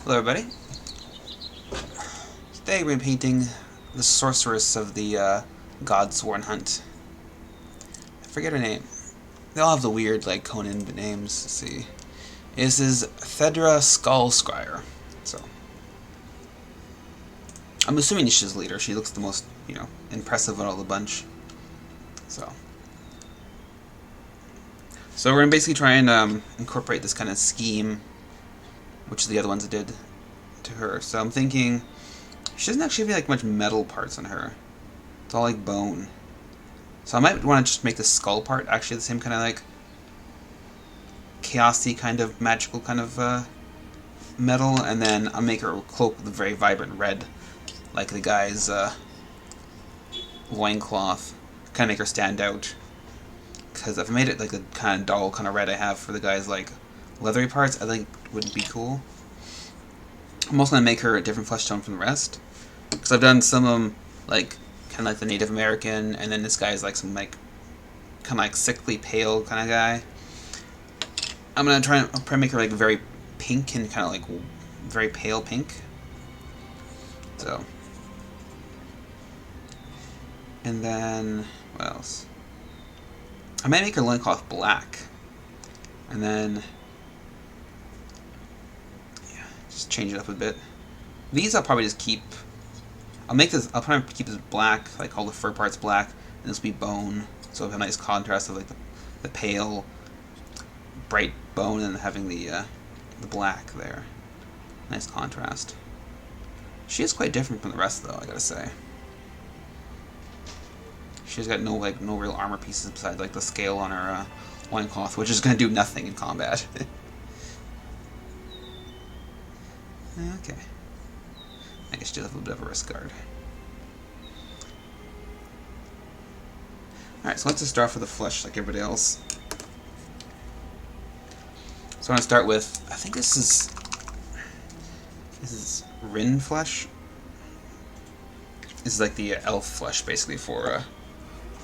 Hello everybody. Today we're painting the sorceress of the Godsworn hunt. I forget her name. They all have the weird like Conan names. Let's see. This is Theddra Skull-Scryer. So I'm assuming she's the leader. She looks the most, impressive of all the bunch. So we're gonna basically try and incorporate this kind of scheme, which the other ones did to her. So I'm thinking she doesn't actually have like much metal parts on her. It's all like bone. So I might want to just make the skull part actually the same kind of like chaosy kind of magical kind of metal, and then I'll make her cloak with a very vibrant red, like the guy's loincloth. Kind of make her stand out. Because if I made it like the kind of dull kind of red I have for the guy's like leathery parts, I think it wouldn't be cool. I'm also going to make her a different flesh tone from the rest. Because I've done some of them like kind of like the Native American, and then this guy's like some like kind of like sickly pale kind of guy. I'm going to try and make her like very pink and kind of like very pale pink. So. And then, what else? I might make her loincloth black. And then, yeah, just change it up a bit. These I'll probably just keep. I'll probably keep this black, like all the fur parts black, and this will be bone. So have a nice contrast of like the pale, bright bone and having the black there. Nice contrast. She is quite different from the rest though, I gotta say. She's got no real armor pieces besides like the scale on her loincloth, which is going to do nothing in combat. Okay. I guess she does have a little bit of a wrist guard. Alright, so let's just start with the flesh like everybody else. So I'm going to start with, I think this is Rin flesh. This is like the elf flesh basically for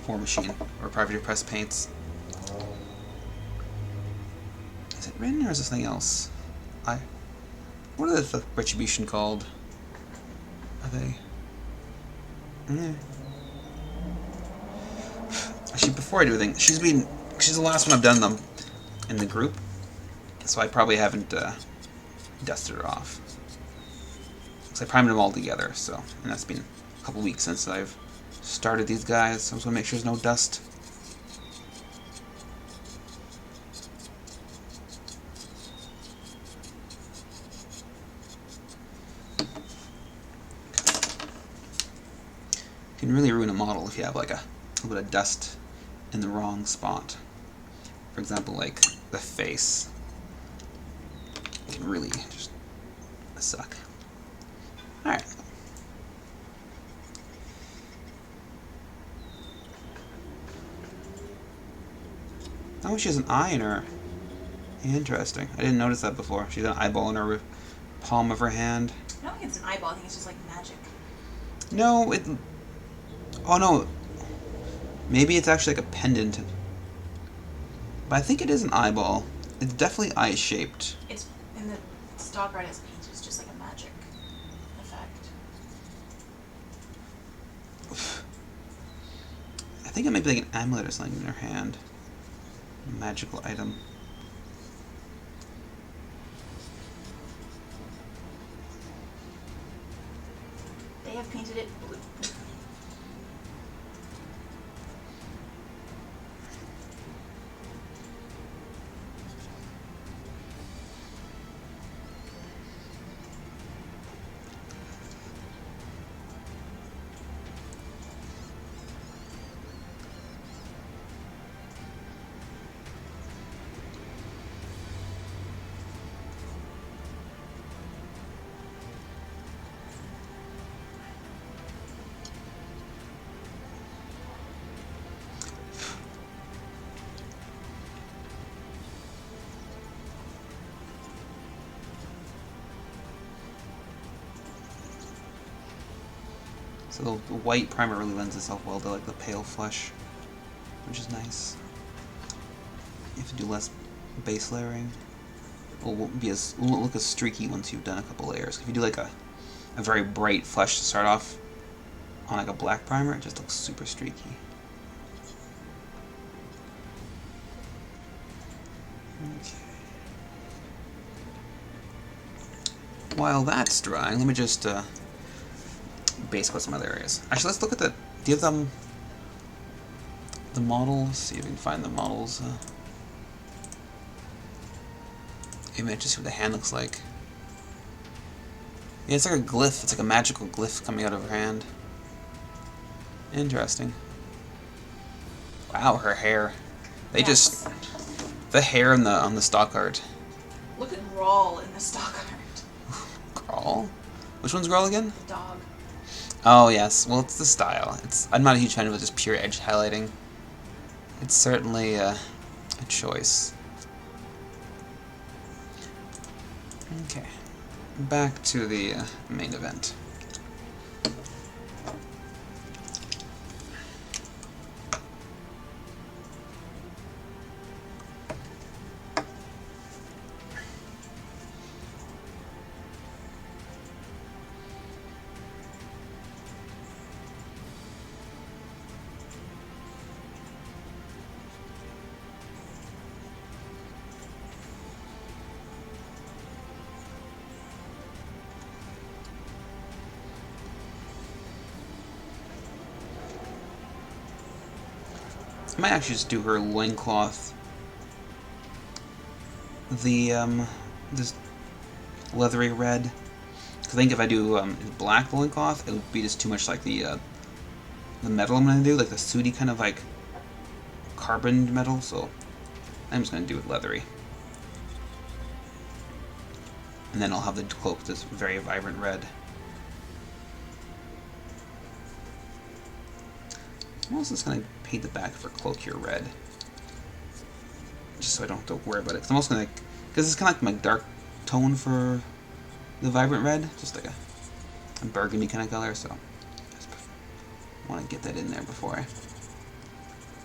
War Machine, or privately pressed paints. Is it Rin or is this something else? What are the Retribution called? Are they? Actually, before I do anything, she's the last one I've done them in the group, so I probably haven't dusted her off. Because I primed them all together, so, and that's been a couple weeks since I've started these guys, so I just want to make sure there's no dust. You can really ruin a model if you have like a little bit of dust in the wrong spot. For example, like the face. It can really just suck. Alright. Oh, she has an eye in her. Interesting. I didn't notice that before. She's got an eyeball in her palm of her hand. I don't think it's an eyeball. I think it's just like magic. No, it... Oh, no. Maybe it's actually like a pendant. But I think it is an eyeball. It's definitely eye-shaped. It's in the stock art as painted. It's just like a magic effect. I think it might be like an amulet or something in her hand. A magical item. They have painted it blue. So the white primer really lends itself well to like the pale flesh, which is nice. You have to do less base layering. won't look as streaky once you've done a couple layers. If you do like a very bright flesh to start off on like a black primer, it just looks super streaky. Okay. While that's drying, let me just base coat some other areas. Actually, let's look at the. Do you have the models? See if we can find the models. Maybe just see what the hand looks like. Yeah, it's like a glyph. It's like a magical glyph coming out of her hand. Interesting. Wow, her hair. They Yes. just the hair on the stock art. Look at Rawl in the stock art. Grawl? Which one's Grawl again? The dog. Oh yes. Well, it's the style. I'm not a huge fan of just pure edge highlighting. It's certainly a choice. Okay. Back to the main event. I might actually just do her loincloth. This leathery red. 'Cause I think if I do black loincloth, it would be just too much like the metal I'm gonna do, like the sooty kind of like carbon metal. So I'm just gonna do it leathery, and then I'll have the cloak this very vibrant red. I'm also just going to paint the back of her cloak here red. Just so I don't have to worry about it. Because I'm also going to... Because it's kind of like my dark tone for the vibrant red. Just like a burgundy kind of color. So I want to get that in there before I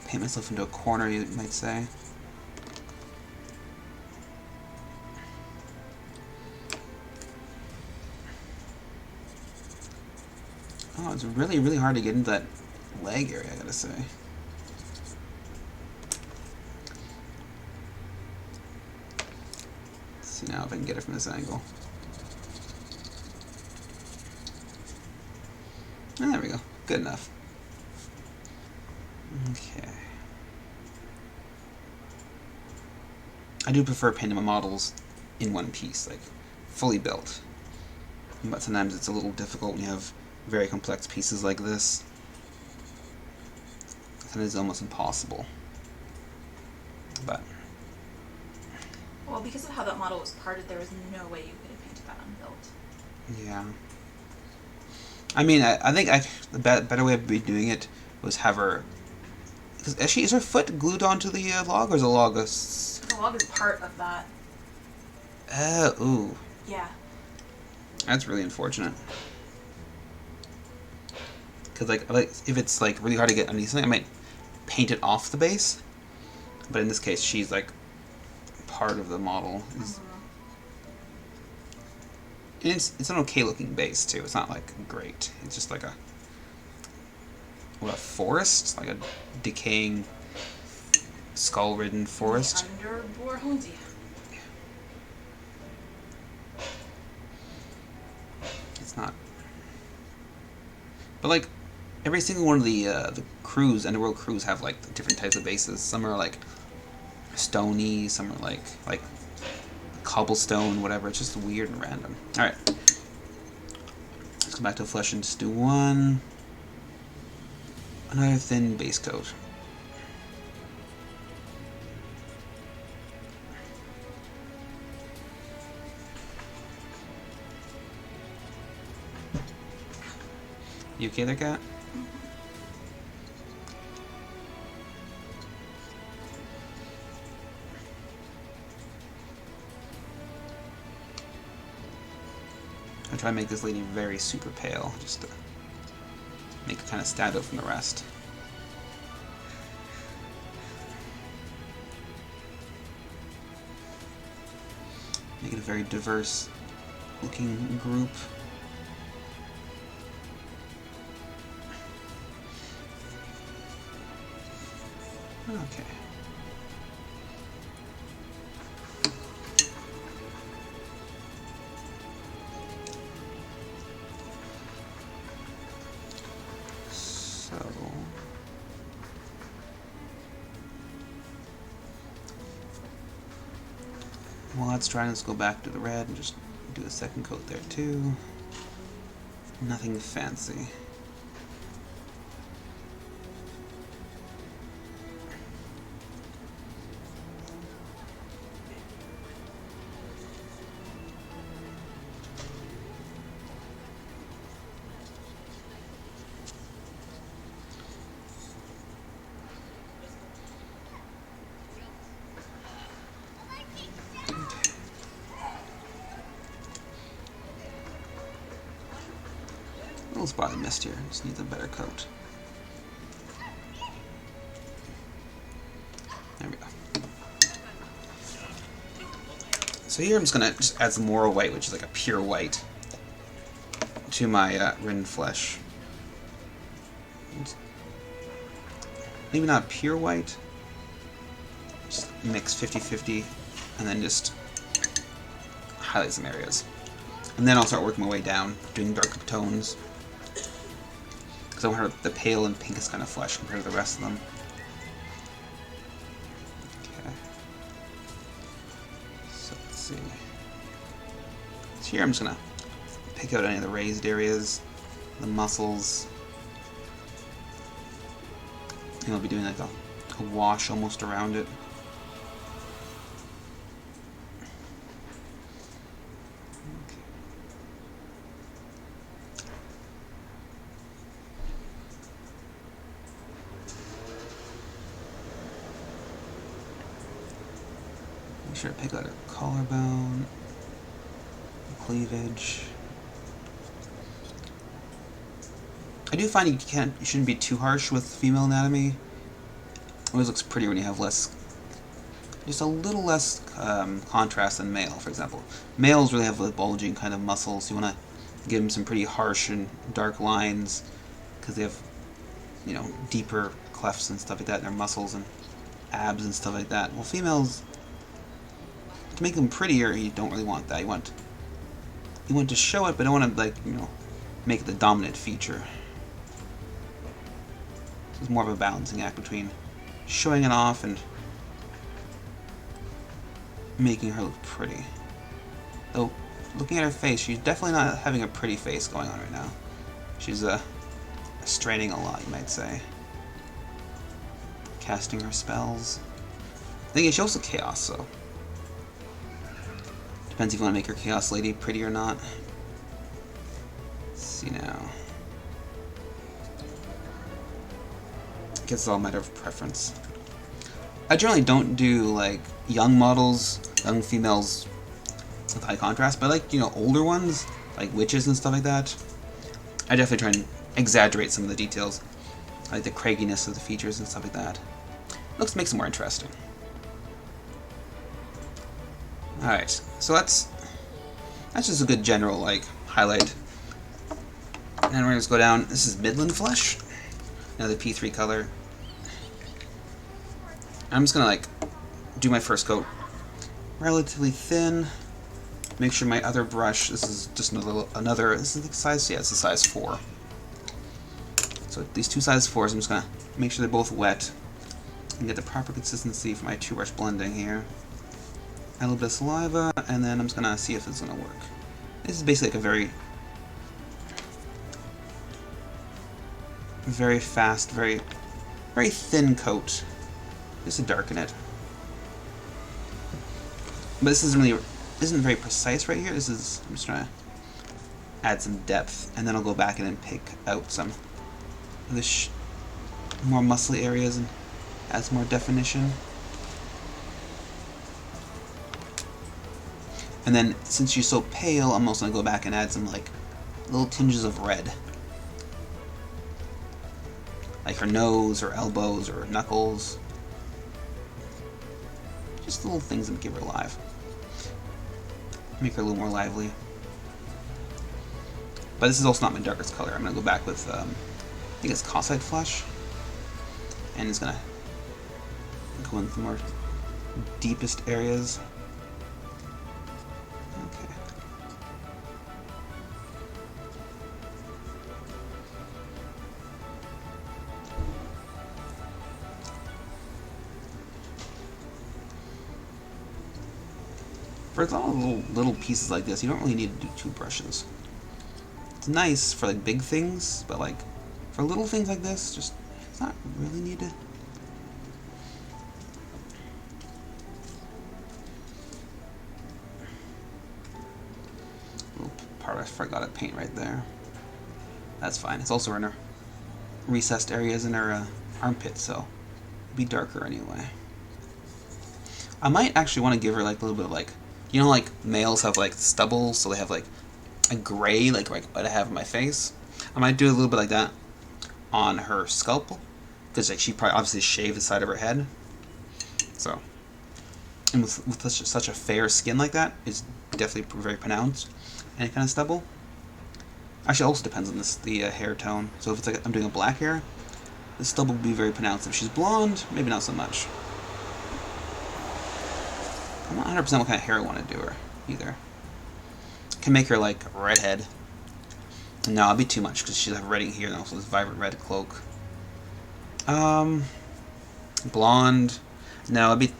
paint myself into a corner, you might say. Oh, it's really, really hard to get into that leg area, I gotta say. Let's see now if I can get it from this angle. Oh, there we go. Good enough. Okay. I do prefer painting my models in one piece, like fully built. But sometimes it's a little difficult when you have very complex pieces like this. And it's almost impossible. But Well, because of how that model was parted, there was no way you could have painted that unbuilt. yeah. I mean, I think the better way of doing it was have her... Because actually, is her foot glued onto the log, or is the log a... The log is part of that. Ooh. Yeah. That's really unfortunate. Because, like, if it's, like, really hard to get underneath something, I might paint it off the base. But in this case, she's, like, part of the model. And it's an okay-looking base, too. It's not, like, great. It's just, like, a forest? Like a decaying, skull-ridden forest. Under Borhundia. It's not... But, like, every single one of the crews, Underworld crews, have, like, different types of bases. Some are, like, stony, some are, like cobblestone, whatever. It's just weird and random. Alright. Let's go back to flesh and just do one. Another thin base coat. You okay there, cat? I try to make this lady very super pale, just to make her kind of stand out from the rest. Make it a very diverse looking group. Okay. So while that's drying, let's go back to the red and just do a second coat there too. Nothing fancy. A little spot I missed here. Just needs a better coat. There we go. So here I'm just gonna just add some more white, which is like a pure white, to my Rin flesh. Maybe not pure white. Just mix 50-50, and then just highlight some areas. And then I'll start working my way down, doing darker tones. Because I want her the pale and pinkest kind of flesh compared to the rest of them. Okay. So let's see. So here I'm just gonna pick out any of the raised areas, the muscles. And I'll be doing like a wash almost around it. Make sure to pick out her collarbone, cleavage. I do find you shouldn't be too harsh with female anatomy. It always looks prettier when you have just a little less contrast than male, for example. Males really have the bulging kind of muscles. You want to give them some pretty harsh and dark lines because they have, you know, deeper clefts and stuff like that in their muscles and abs and stuff like that. Well, females, to make them prettier, you don't really want that. You want to show it, but don't want to, like, you know, make it the dominant feature. So it's more of a balancing act between showing it off and making her look pretty. Though, looking at her face, she's definitely not having a pretty face going on right now. She's straining a lot, you might say. Casting her spells. I think she's also chaos, so depends if you want to make her Chaos Lady pretty or not. Let's see now. I guess it's all a matter of preference. I generally don't do like young models, young females with high contrast, but like, you know, older ones, like witches and stuff like that, I definitely try and exaggerate some of the details, like the cragginess of the features and stuff like that. Makes it more interesting. Alright, so that's just a good general, like, highlight. And then we're going to go down. This is Midland Flesh, another P3 color. I'm just going to, like, do my first coat relatively thin. Make sure my other brush, this is just another, this is the size, yeah, it's a size 4. So these two size 4s, I'm just going to make sure they're both wet and get the proper consistency for my two-brush blending here. Add a little bit of saliva, and then I'm just going to see if it's going to work. This is basically like a very fast, very thin coat, just to darken it. But this isn't very precise right here. I'm just trying to add some depth, and then I'll go back in and pick out some of the more muscly areas and add some more definition. And then, since she's so pale, I'm also going to go back and add some, like, little tinges of red. Like her nose, or elbows, or knuckles. Just little things that give her life. Make her a little more lively. But this is also not my darkest color. I'm going to go back with, I think it's Calcite Flesh. And it's going to go into the more deepest areas. Okay. For a lot of little pieces like this, you don't really need to do 2 brushes. It's nice for like big things, but like for little things like this, just it's not really needed. Little part I forgot to paint right there. That's fine. It's also in her recessed areas in her armpit, so it'll be darker anyway. I might actually want to give her like a little bit of like, you know, like males have like stubble, so they have like a gray, like what I have in my face. I might do a little bit like that on her scalp, because like she probably obviously shaved the side of her head. So, and with such a fair skin like that, it's definitely very pronounced. Any kind of stubble. Actually, it also depends on the hair tone. So if it's like I'm doing a black hair, the stubble will be very pronounced. If she's blonde, maybe not so much. I'm not 100% what kind of hair I want to do her, either. Can make her, like, a redhead. No, it'll be too much, because she'll have redding here, and also this vibrant red cloak. Blonde. No, it'd be...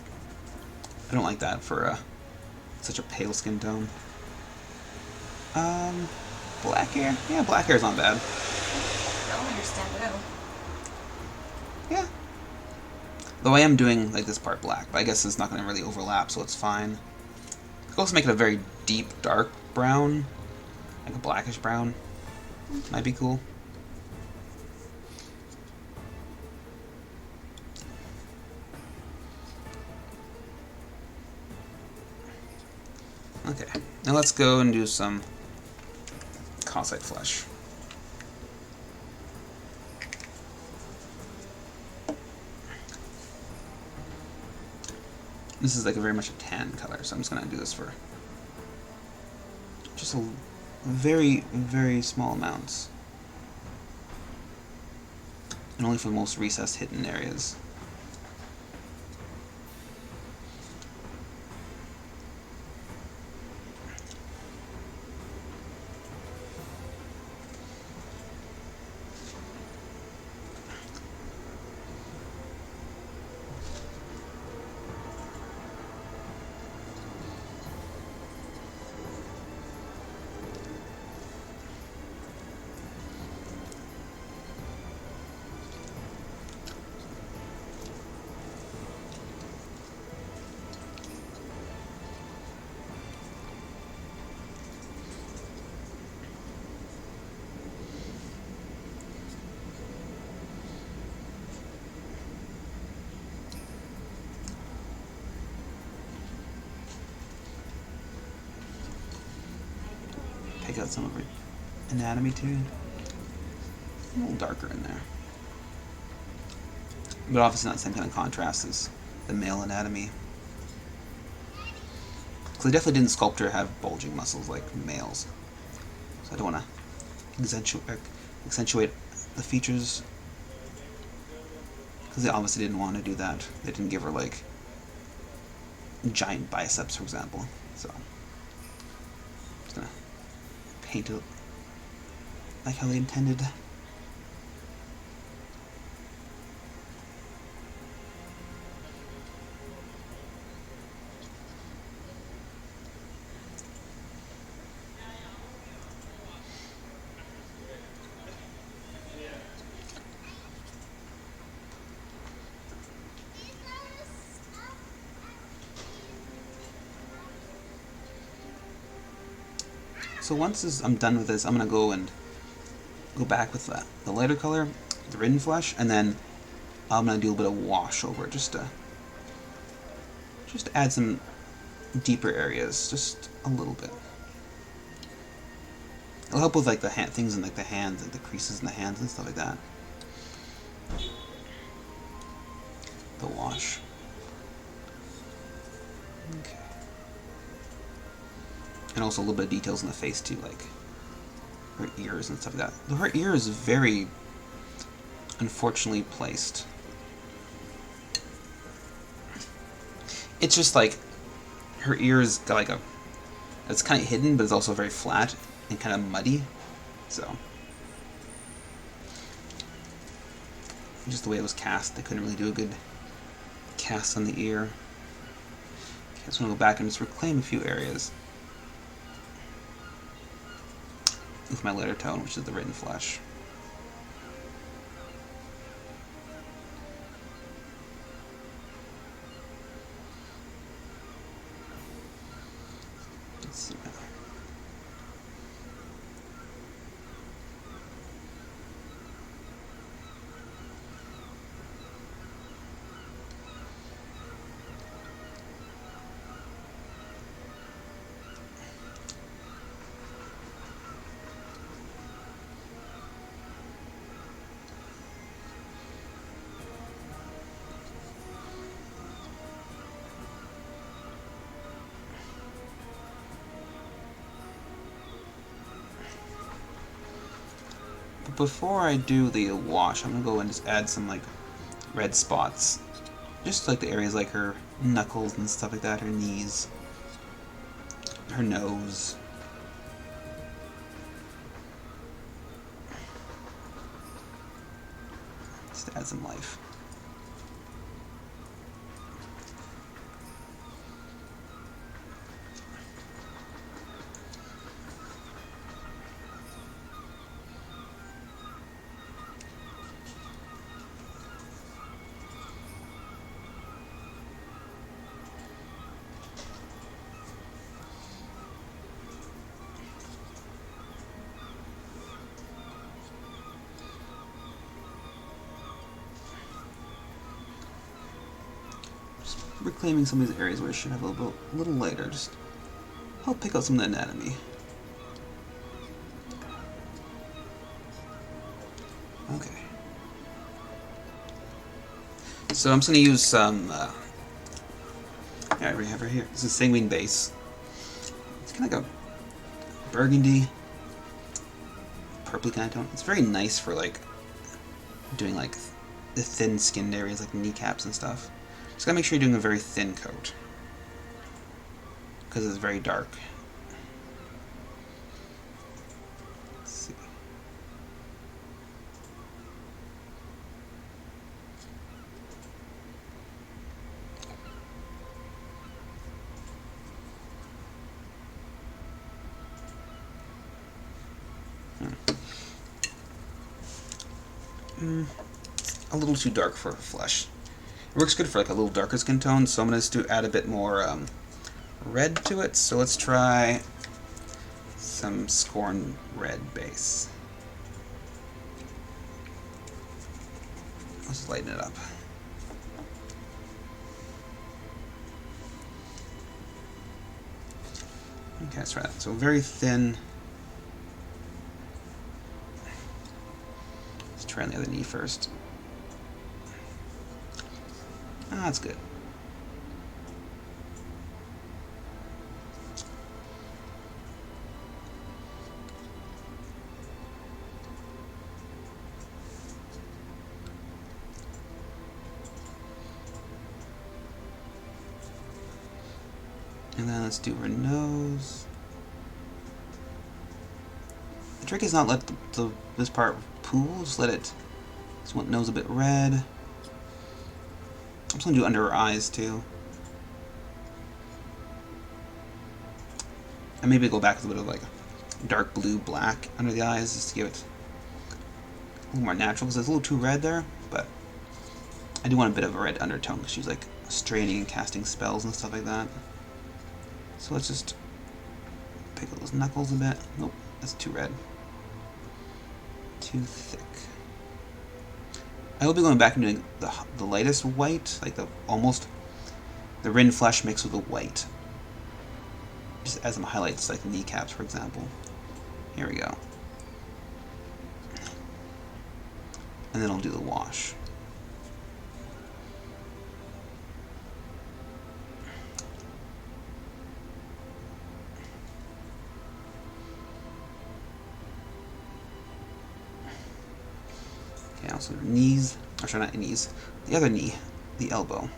I don't like that for such a pale skin tone. Black hair? Yeah, black hair's not bad. I don't understand it. Yeah. Though I am doing, like, this part black, but I guess it's not going to really overlap, so it's fine. I could also make it a very deep, dark brown. Like a blackish brown. Might be cool. Okay, now let's go and do some Calcite Flesh. This is like a very much a tan color, so I'm just gonna do this for just a very, very small amounts. And only for the most recessed hidden areas. Pick out some of her anatomy too. A little darker in there. But obviously not the same kind of contrast as the male anatomy. Because they definitely didn't sculpt her to have bulging muscles like males. So I don't want to accentuate the features. Because they obviously didn't want to do that. They didn't give her like giant biceps, for example. So I'm just gonna paint it like how they intended. So once I'm done with this, I'm gonna go back with the lighter color, the ridden flesh, and then I'm gonna do a bit of wash over it, just to add some deeper areas, just a little bit. It'll help with like the things in like the hands, like the creases in the hands and stuff like that. The wash. Okay. And also a little bit of details in the face too, like her ears and stuff like that. Though her ear is very unfortunately placed. It's just like her ears got like a, it's kind of hidden, but it's also very flat and kind of muddy. So just the way it was cast, they couldn't really do a good cast on the ear. Okay, so I'm gonna go back and just reclaim a few areas with my lighter tone, which is the written flesh. Let's see. But before I do the wash, I'm gonna go and just add some like red spots, just like the areas like her knuckles and stuff like that, her knees, her nose. Just to add some life. Reclaiming some of these areas where it should have a little lighter, just help pick out some of the anatomy. Okay. So I'm just going to use some, we have right here. This is Sanguine Base. It's kind of like a burgundy, purpley kind of tone. It's very nice for like doing like the thin skinned areas like kneecaps and stuff. Just gotta make sure you're doing a very thin coat, because it's very dark. Let's see. A little too dark for flesh. It works good for like a little darker skin tone, so I'm going to add a bit more red to it. So let's try some Scorn Red base. Let's just lighten it up. Okay, let's try that. So very thin. Let's try on the other knee first. Ah, that's good. And then let's do her nose. The trick is not let this part pool, just let it, just want nose a bit red. I'm just going to do under her eyes too. And maybe go back with a bit of like dark blue, black under the eyes just to give it a little more natural, because it's a little too red there, but I do want a bit of a red undertone because she's like straining and casting spells and stuff like that. So let's just pick up those knuckles a bit. Nope, that's too red. Too thick. I will be going back and doing the lightest white, like the Rin flesh mixed with the white. Just as some highlights, like the kneecaps, for example. Here we go. And then I'll do the wash. So knees, or sorry, not knees, the other knee, the elbow.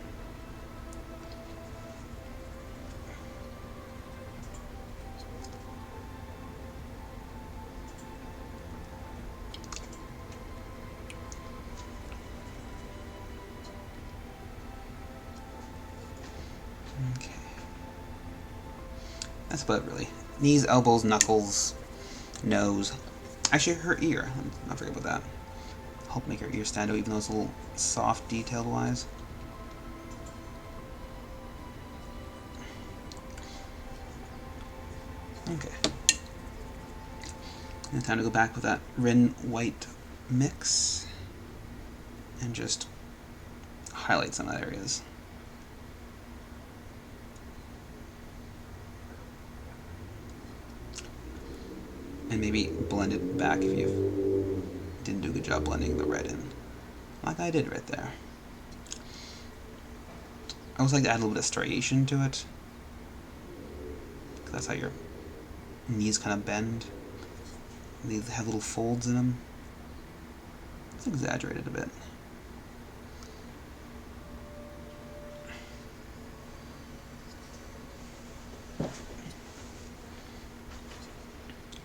Okay. That's about it, really. Knees, elbows, knuckles, nose. Actually, her ear. Let's not forget about that. Help make her ear stand out, even though it's a little soft, detailed-wise. Okay. And time to go back with that Rin white mix and just highlight some of the areas. And maybe blend it back if you didn't do a good job blending the red in. Like I did right there. I always like to add a little bit of striation to it. That's how your knees kind of bend. They have little folds in them. It's exaggerated a bit.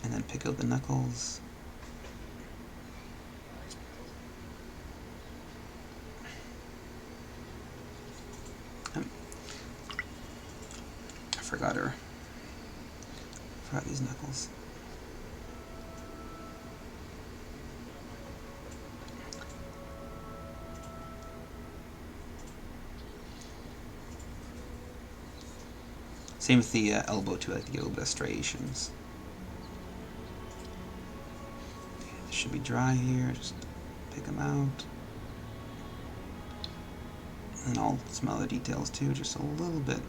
And then pick out the knuckles. I forgot her. I forgot these knuckles. Same with the elbow too. I like to get a little bit of striations. Okay, this should be dry here. Just pick them out. And I'll smell the details too, just a little bit.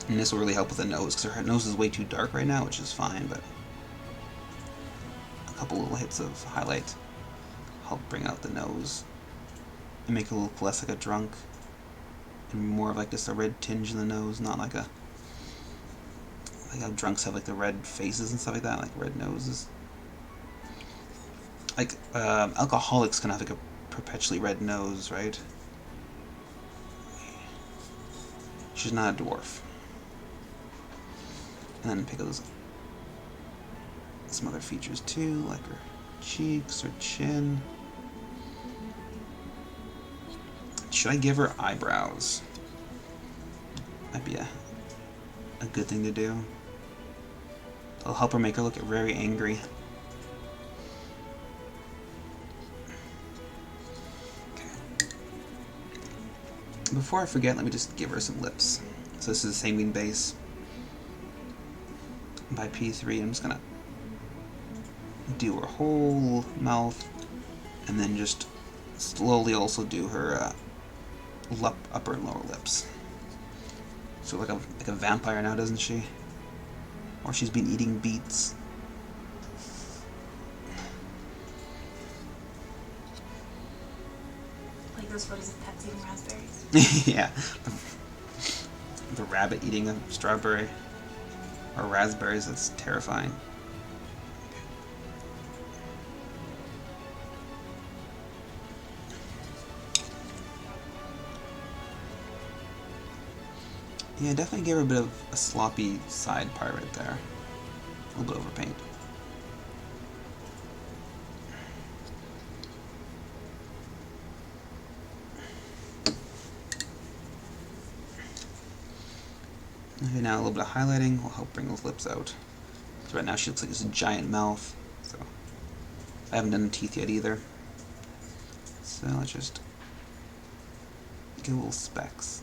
And this will really help with the nose, because her nose is way too dark right now, which is fine, but a couple little hits of highlight help bring out the nose and make it look less like a drunk and more of like just a red tinge in the nose, not like a like how drunks have like the red faces and stuff like that, like red noses. Like alcoholics can have like a perpetually red nose, right? She's not a dwarf. And then pick out some other features too, like her cheeks or chin. Should I give her eyebrows? That'd be a good thing to do. It'll help her make her look very angry. Okay. Before I forget, let me just give her some lips. So this is the same green base by P3. I'm just gonna do her whole mouth, and then just slowly also do her upper and lower lips. So like a vampire now, doesn't she? Or she's been eating beets. Like those photos of pets eating raspberries. Yeah, the rabbit eating a strawberry. Or raspberries, that's terrifying. Yeah, definitely gave her a bit of a sloppy side part right there. A little bit overpaint. Okay, now a little bit of highlighting will help bring those lips out. So right now she looks like this giant mouth. So I haven't done the teeth yet either. So let's just get little specks.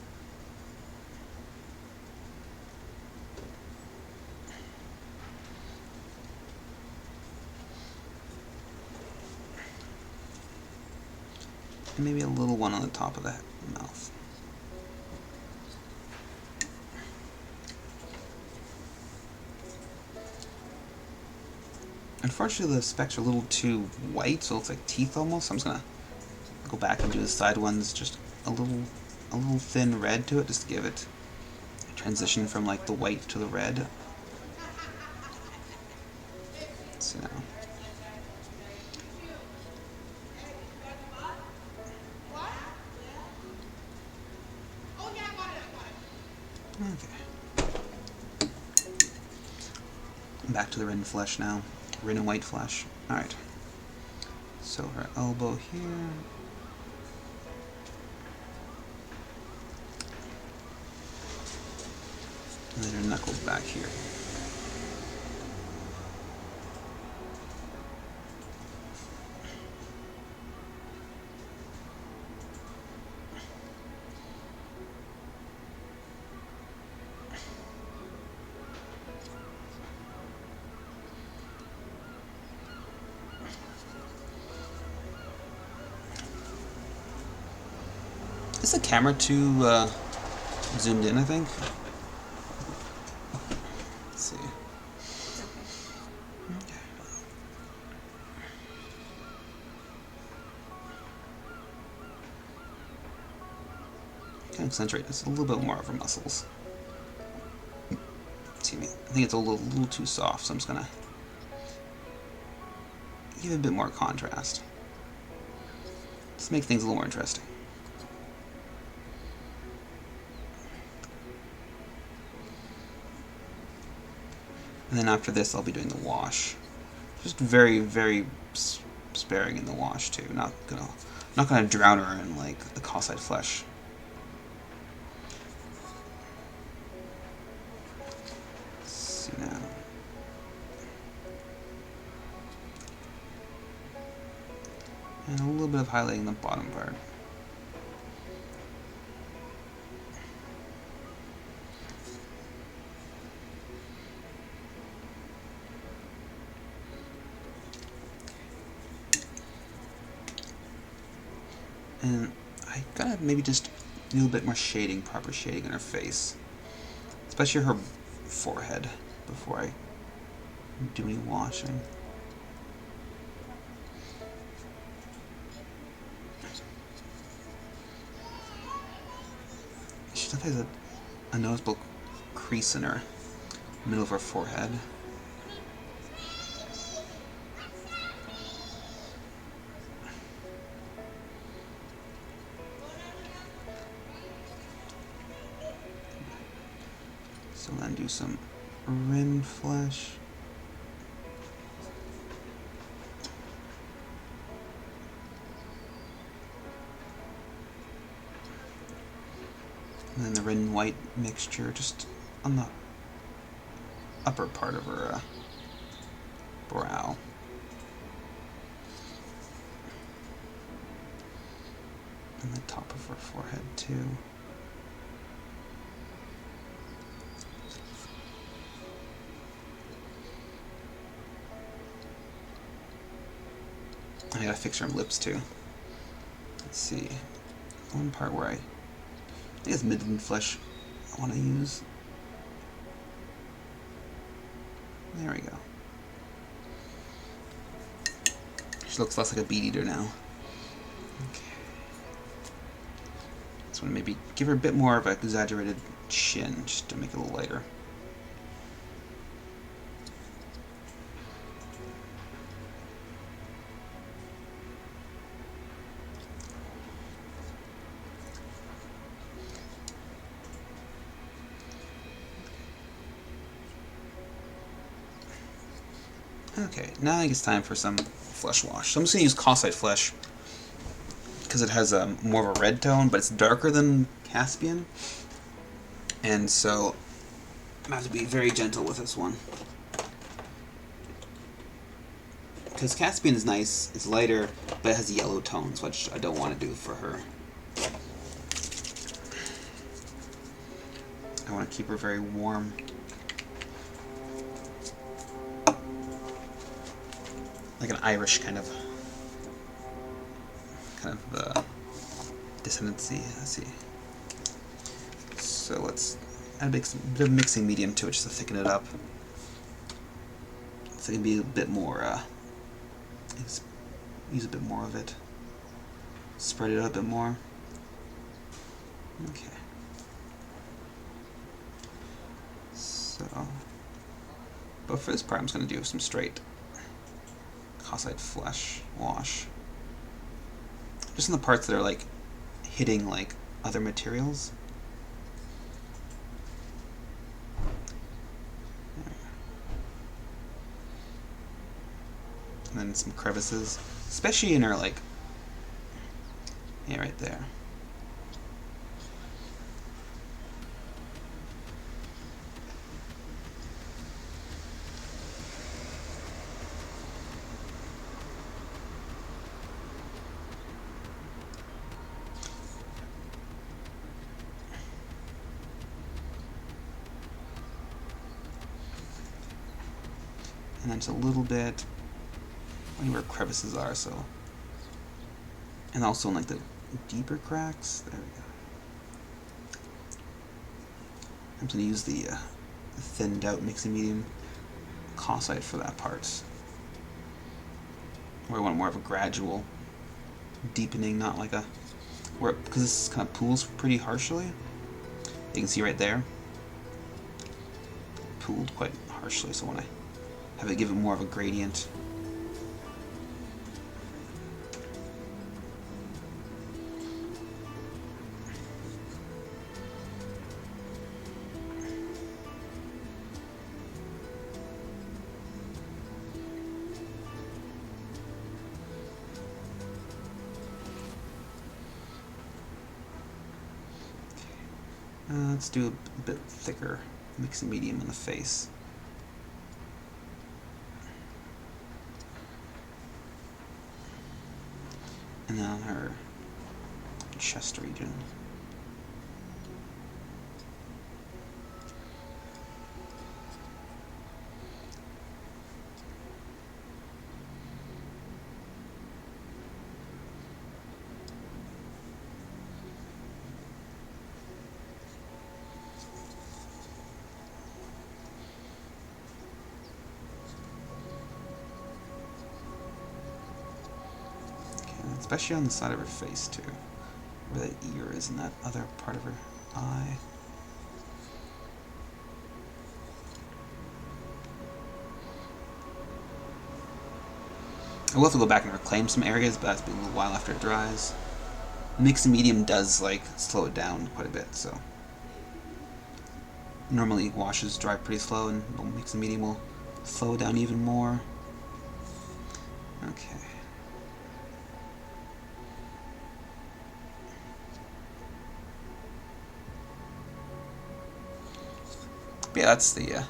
And maybe a little one on the top of the mouth. Unfortunately, the specs are a little too white, so it looks like teeth almost. So I'm just gonna go back and do the side ones just a little thin red to it, just to give it a transition from like the white to the red. So now. Okay. Back to the red and flesh now. Red and white flesh. Alright. So her elbow here. And then her knuckles back here. Is the camera too zoomed in, I think? Let's see. It's okay. Kind of accentuate this a little bit more of her muscles. Excuse me. I think it's a little too soft, so I'm just gonna give it a bit more contrast. Just make things a little more interesting. And then after this, I'll be doing the wash. Just very, very sparing in the wash too. Not gonna drown her in like the calcite flesh. Let's see now. And a little bit of highlighting the bottom part. And I gotta maybe just do a bit more shading, proper shading on her face. Especially her forehead, before I do any washing. She definitely has a noticeable crease in her middle of her forehead. So then do some rim flesh. And then the red and white mixture just on the upper part of her brow. And the top of her forehead too. I gotta fix her lips too. Let's see. One part where I think it's midland flesh I want to use. There we go. She looks less like a beet eater now. Okay. So I'm gonna maybe give her a bit more of an exaggerated chin, just to make it a little lighter. Okay, now I think it's time for some flesh wash. So I'm just going to use calcite flesh because it has more of a red tone, but it's darker than Caspian. And so I'm going to have to be very gentle with this one. Because Caspian is nice, it's lighter, but it has yellow tones, which I don't want to do for her. I want to keep her very warm. Like an Irish kind of descendancy. Let's see. So let's add a bit of mixing medium to it just to thicken it up. So I can be a bit more, use a bit more of it. Spread it out a bit more. Okay. So, but for this part I'm just going to do some straight Cossite flesh wash. Just in the parts that are like hitting like other materials. And then some crevices, especially in our like, yeah, right there. And then just a little bit where crevices are, so. And also in like the deeper cracks. There we go. I'm just going to use the thinned out mixing medium Cossite for that part. Where I want more of a gradual deepening, not like a, where, because this kind of pools pretty harshly. You can see right there, pooled quite harshly, so I want to have it give it more of a gradient. Let's do a bit thicker mixing medium in the face. And then on her chest region. Especially on the side of her face, too. Where that ear is and that other part of her eye. I will have to go back and reclaim some areas, but that's been a little while after it dries. Mixing medium does, like, slow it down quite a bit, so. Normally washes dry pretty slow, and mixing medium will slow it down even more. Okay. But yeah,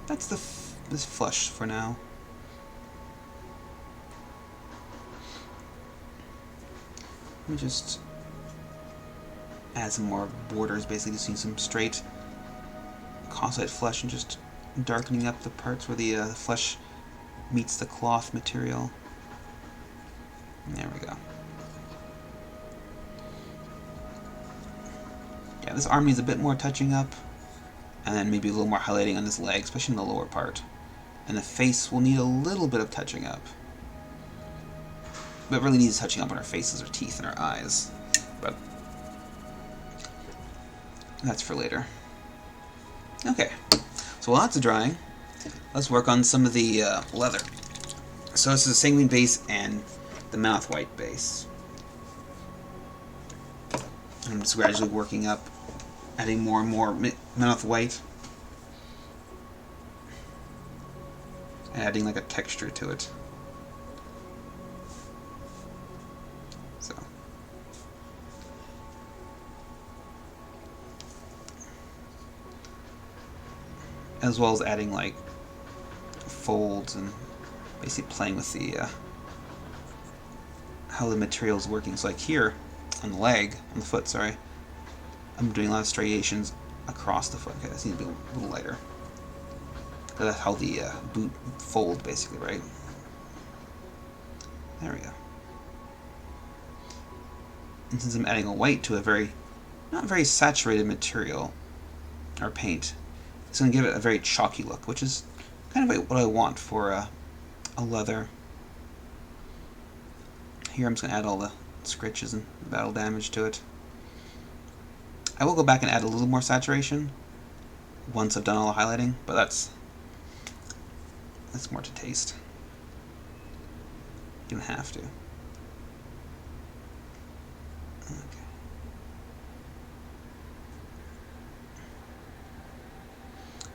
that's the this flush for now. Let me just add some more borders, basically just using some straight Cossite flesh and just darkening up the parts where the flesh meets the cloth material. And there we go. Yeah, this arm needs a bit more touching up, and then maybe a little more highlighting on this leg, especially in the lower part. And the face will need a little bit of touching up. But it really needs touching up on her faces, her teeth, and her eyes. But that's for later. Okay, so while that's drying, let's work on some of the leather. So this is a sanguine base and the mouth white base. I'm just gradually working up, adding more and more mouth white, and adding like a texture to it. So, as well as adding like folds and basically playing with the how the material is working. So like here on the leg, on the foot, sorry, I'm doing a lot of striations across the foot. Okay, this needs to be a little lighter. That's how the boot fold, basically, right? There we go. And since I'm adding a white to a very, not very saturated material, or paint, it's going to give it a very chalky look, which is kind of what I want for a leather. Here I'm just going to add all the scritches and battle damage to it. I will go back and add a little more saturation once I've done all the highlighting, but that's more to taste. You don't have to. Okay.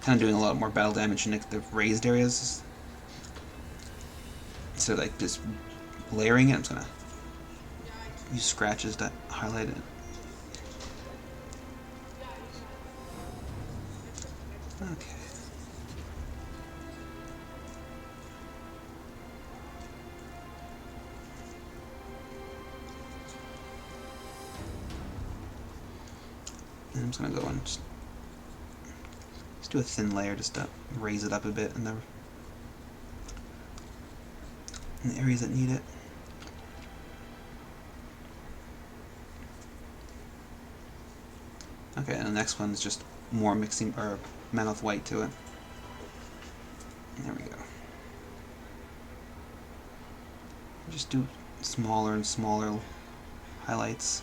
Kind of doing a lot more battle damage in the raised areas instead of like just layering it. I'm just gonna use scratches to highlight it. Okay. And I'm just gonna go and just do a thin layer just to raise it up a bit in the areas that need it. Okay, and the next one is just more mixing or Mammoth white to it. There we go. Just do smaller and smaller highlights,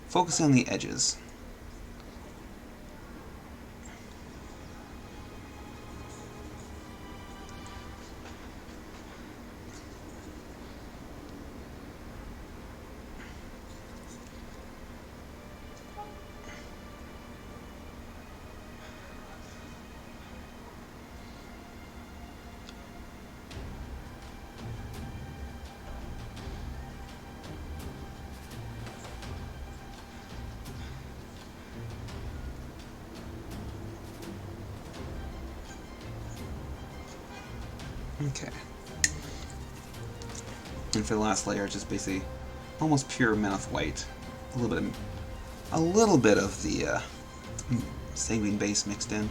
focusing on the edges. Okay. And for the last layer, just basically almost pure Mammoth white. A little bit of the sanguine base mixed in. And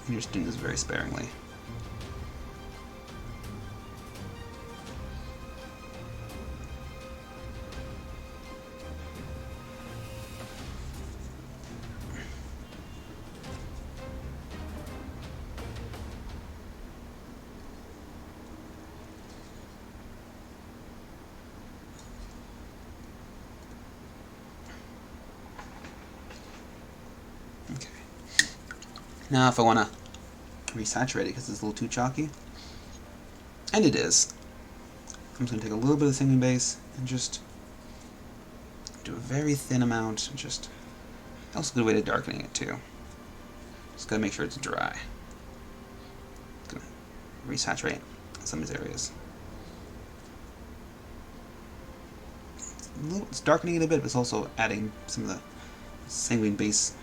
you're just doing this very sparingly. Now if I want to resaturate it because it's a little too chalky, and it is, I'm just going to take a little bit of the sanguine base and just do a very thin amount. And just also a good way to darkening it too. Just got to make sure it's dry. Gonna resaturate some of these areas. It's darkening it a bit, but it's also adding some of the sanguine base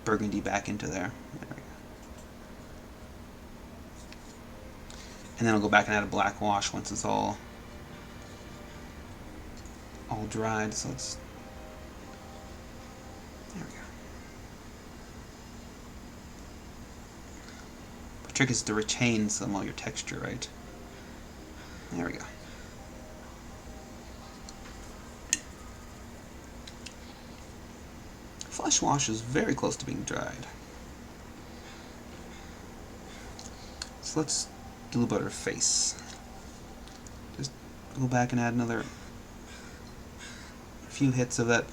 burgundy back into there. There we go. And then I'll go back and add a black wash once it's all dried. So it's there we go. The trick is to retain some of your texture, right? There we go. Flesh wash is very close to being dried. So let's do a little bit of her face. Just go back and add another few hits of that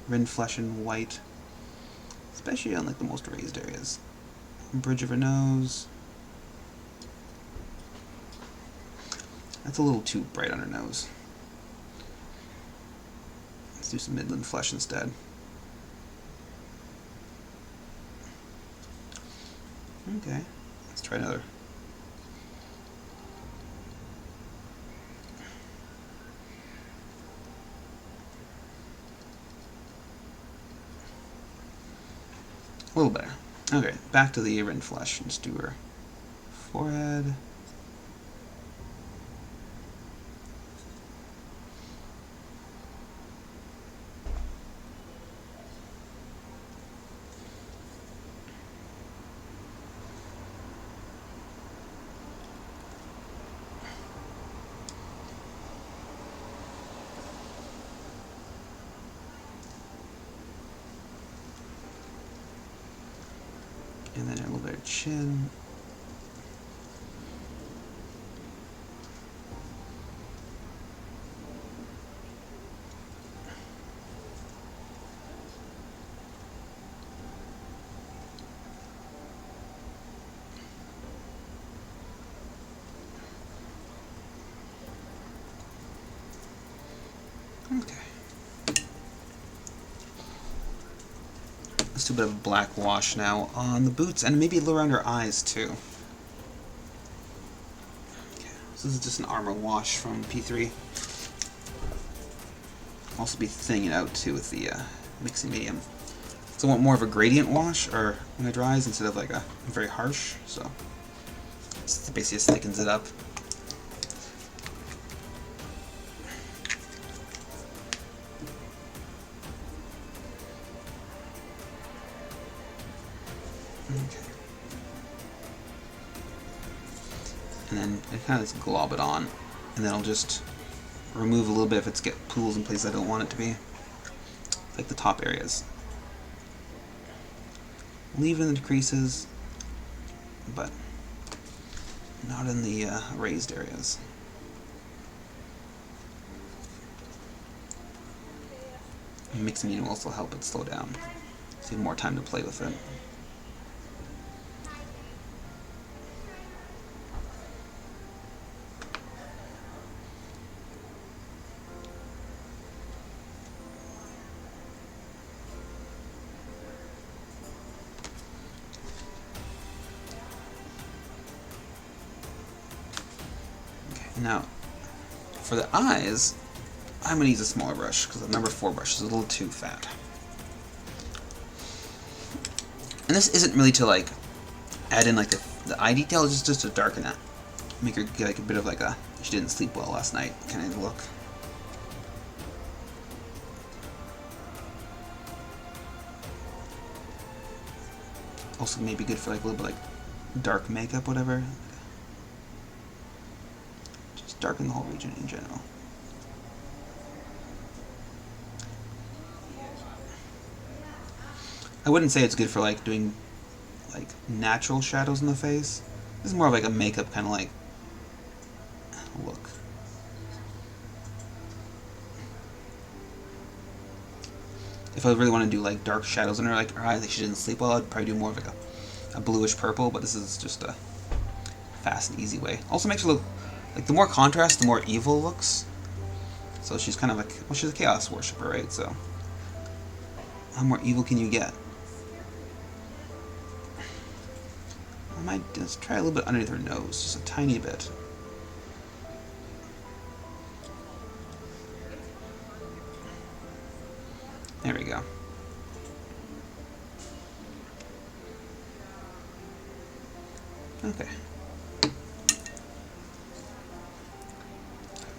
Rindflesh and white, especially on like the most raised areas. Bridge of her nose. That's a little too bright on her nose. Do some midland flesh instead. Okay, let's try another. A little better. Okay, back to the Rin flesh. Let's do her forehead. chin. Okay. Let's do a bit of a black wash now on the boots and maybe a little around her eyes too. Okay, so this is just an armor wash from P3. Also be thinning it out too with the mixing medium. So I want more of a gradient wash or when it dries instead of like a very harsh. So it basically just thickens it up. Okay. And then I kind of just glob it on, and then I'll just remove a little bit if it's get pools in places I don't want it to be, like the top areas. Leave it in the creases, but not in the raised areas. Mixing medium will also help it slow down, so you have more time to play with it. Now, for the eyes, I'm going to use a smaller brush because the number 4 brush is a little too fat. And this isn't really to like add in like the eye detail, it's just to darken it. Make her get like a bit of like a she didn't sleep well last night kind of look. Also maybe good for like a little bit like dark makeup, whatever. Darken the whole region in general. I wouldn't say it's good for like doing like natural shadows in the face. This is more of like a makeup kind of like look. If I really want to do like dark shadows in her like her eyes, like she didn't sleep well, I'd probably do more of like a bluish purple, but this is just a fast and easy way. Also makes her look like the more contrast, the more evil looks. So she's kind of like, well, she's a chaos worshipper, right? So how more evil can you get? I might just try a little bit underneath her nose, just a tiny bit. There we go. Okay.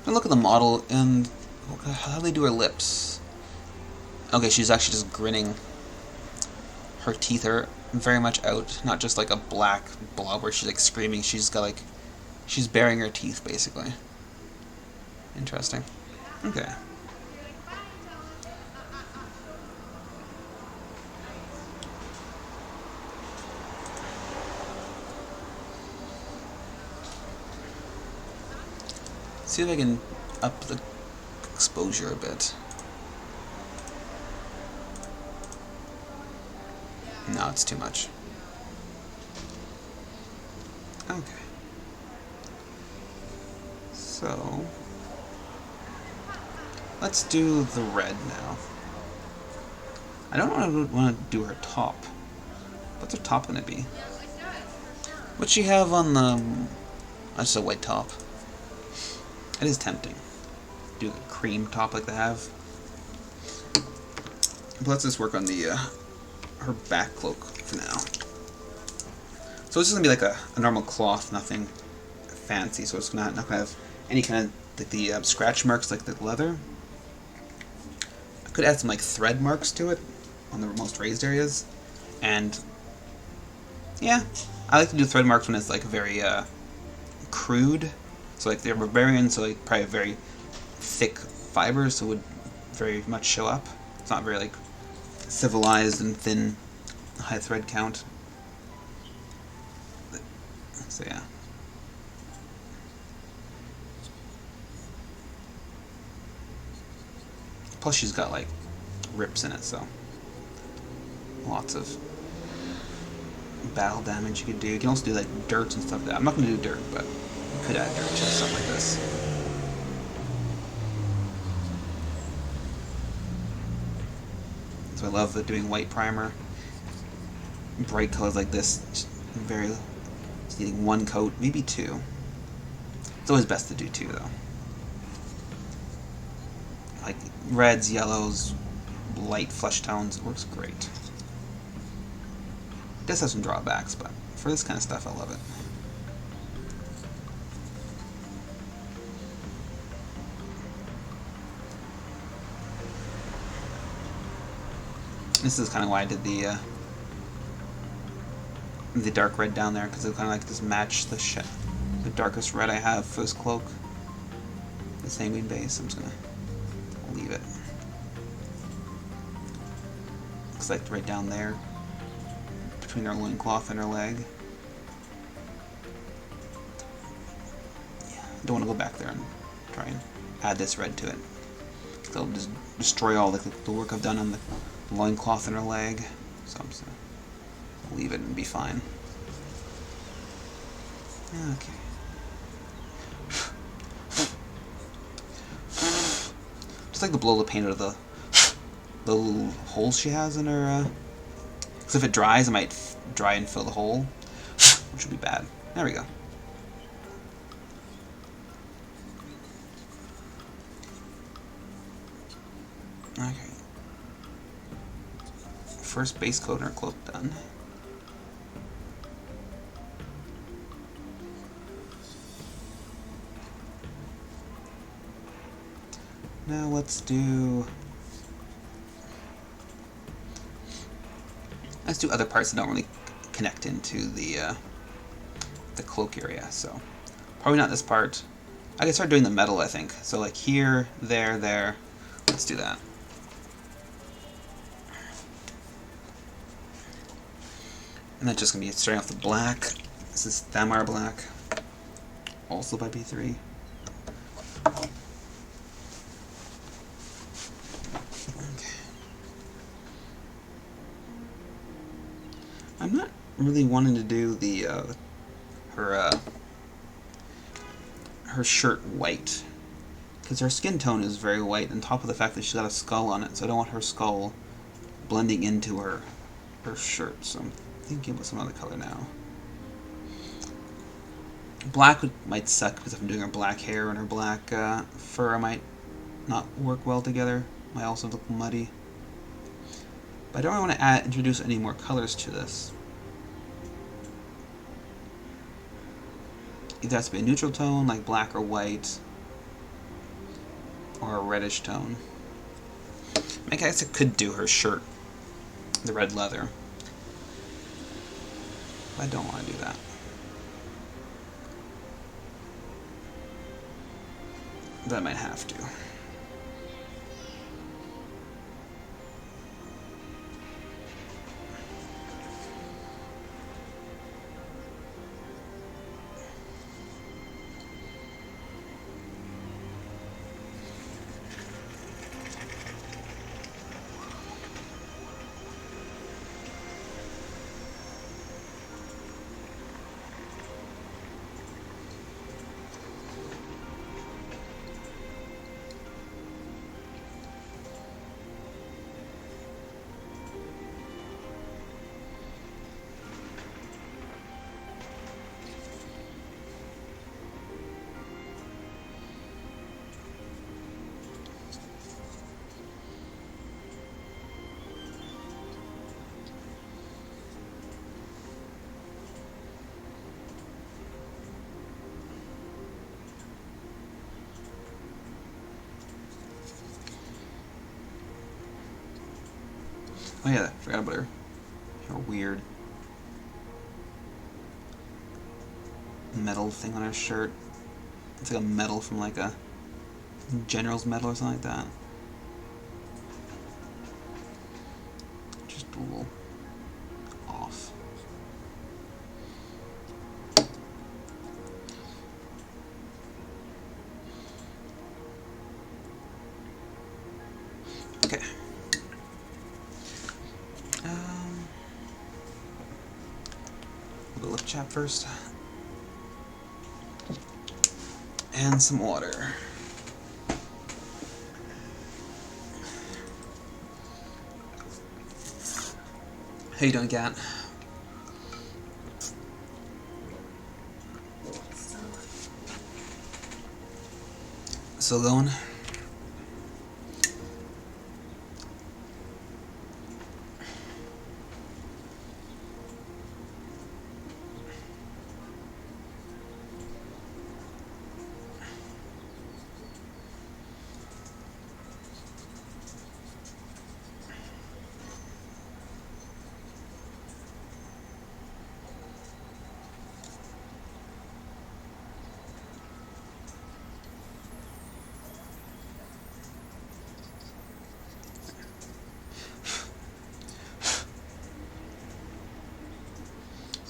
And look at the model and how do they do her lips? Okay, she's actually just grinning. Her teeth are very much out, not just like a black blob where she's like screaming. She's got like, she's baring her teeth basically. Interesting. Okay. See if I can up the exposure a bit. No, it's too much. Okay. So, let's do the red now. I don't want to do her top. What's her top going to be? What's she have on the... That's a white top. It is tempting. Do a cream top like they have. But let's just work on the her back cloak for now. So it's just gonna be like a normal cloth, nothing fancy. So it's not gonna have any kind of like the scratch marks like the leather. I could add some like thread marks to it on the most raised areas, and yeah, I like to do thread marks when it's like very crude. So like they're barbarian, so like probably very thick fibers, so it would very much show up. It's not very like civilized and thin, high thread count. So yeah. Plus she's got like rips in it, so lots of battle damage you could do. You can also do like dirt and stuff like that. I'm not going to do dirt, but you could add dirt to stuff like this. So I love doing white primer. Bright colors like this, just needing one coat, maybe two. It's always best to do two though. Like reds, yellows, light flesh tones, works great. It does have some drawbacks, but for this kind of stuff, I love it. This is kind of why I did the dark red down there, because it kind of like just match the darkest red I have for this cloak. The sanguine base. I'm just gonna leave it. Looks like right down there, between her loincloth and her leg. Yeah, I don't want to go back there and try and add this red to it. It'll just destroy all the work I've done on the loincloth and her leg. So I'm just gonna leave it and be fine. Okay. Just like to blow the paint out of the little holes she has in her. Because if it dries, it might dry and fill the hole, which would be bad. There we go. Okay. First base coat in her cloak done. Now let's do other parts that don't really connect into the cloak area. So probably not this part. I can start doing the metal, I think. So like here, there, there. Let's do that. And that's just gonna be starting off the black. This is Thamar black, also by B3. I'm not really wanting to do the her shirt white, because her skin tone is very white, on top of the fact that she's got a skull on it, so I don't want her skull blending into her shirt. So I'm thinking about some other color now. Black might suck, because if I'm doing her black hair and her black fur, I might not work well together. Might also look muddy. But I don't really want to introduce any more colors to this. Either has to be a neutral tone, like black or white, or a reddish tone. I guess I could do her shirt, the red leather. But I don't want to do that. But I might have to. Oh yeah, I forgot about her weird metal thing on her shirt. It's like a medal from like a general's medal or something like that. Just a little off. chap first. And some water. How you doing, Gat? Still going?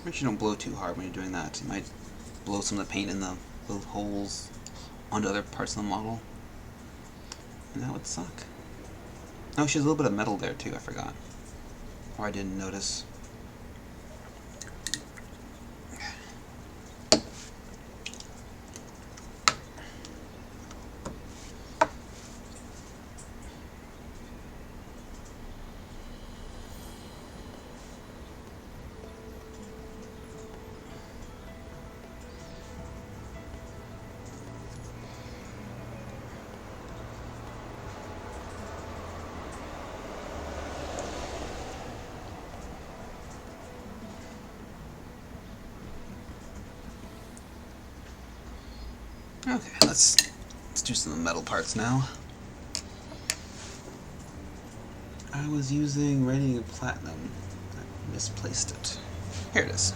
Make sure you don't blow too hard when you're doing that. You might blow some of the paint in the little holes onto other parts of the model. And that would suck. Oh, she has a little bit of metal there too, I forgot. Or I didn't notice. Okay, let's do some metal parts now. I was using Radiant Platinum. I misplaced it. Here it is.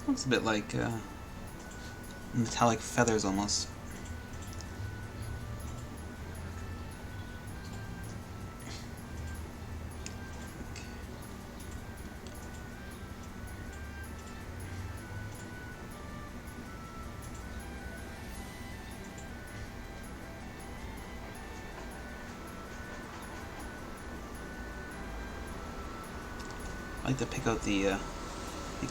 Looks a bit like metallic feathers almost. I like to pick out the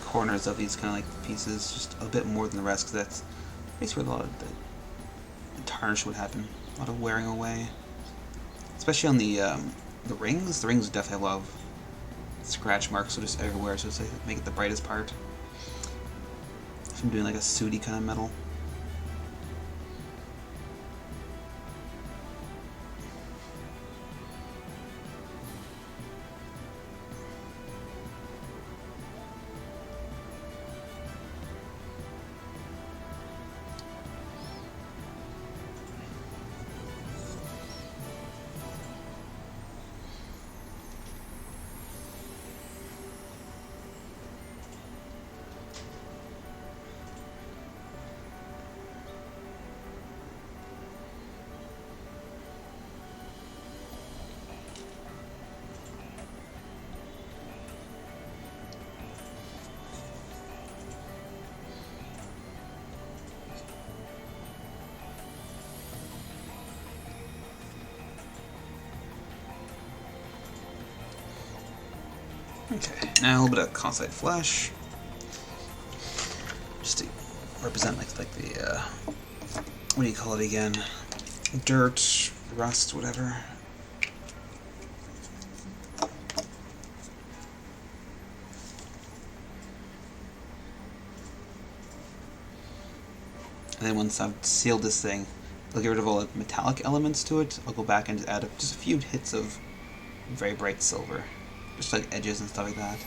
corners of these kind of like pieces just a bit more than the rest, because that's basically where a lot of the tarnish would happen, a lot of wearing away, especially on the rings. The rings definitely have a lot of scratch marks, so just everywhere, so it's like make it the brightest part. If I'm doing like a sooty kind of metal. Okay, now a little bit of calcite flesh, just to represent like the what do you call it again? Dirt, rust, whatever. And then once I've sealed this thing, I'll get rid of all the metallic elements to it. I'll go back and just add just a few hits of very bright silver. Just like edges and stuff like that.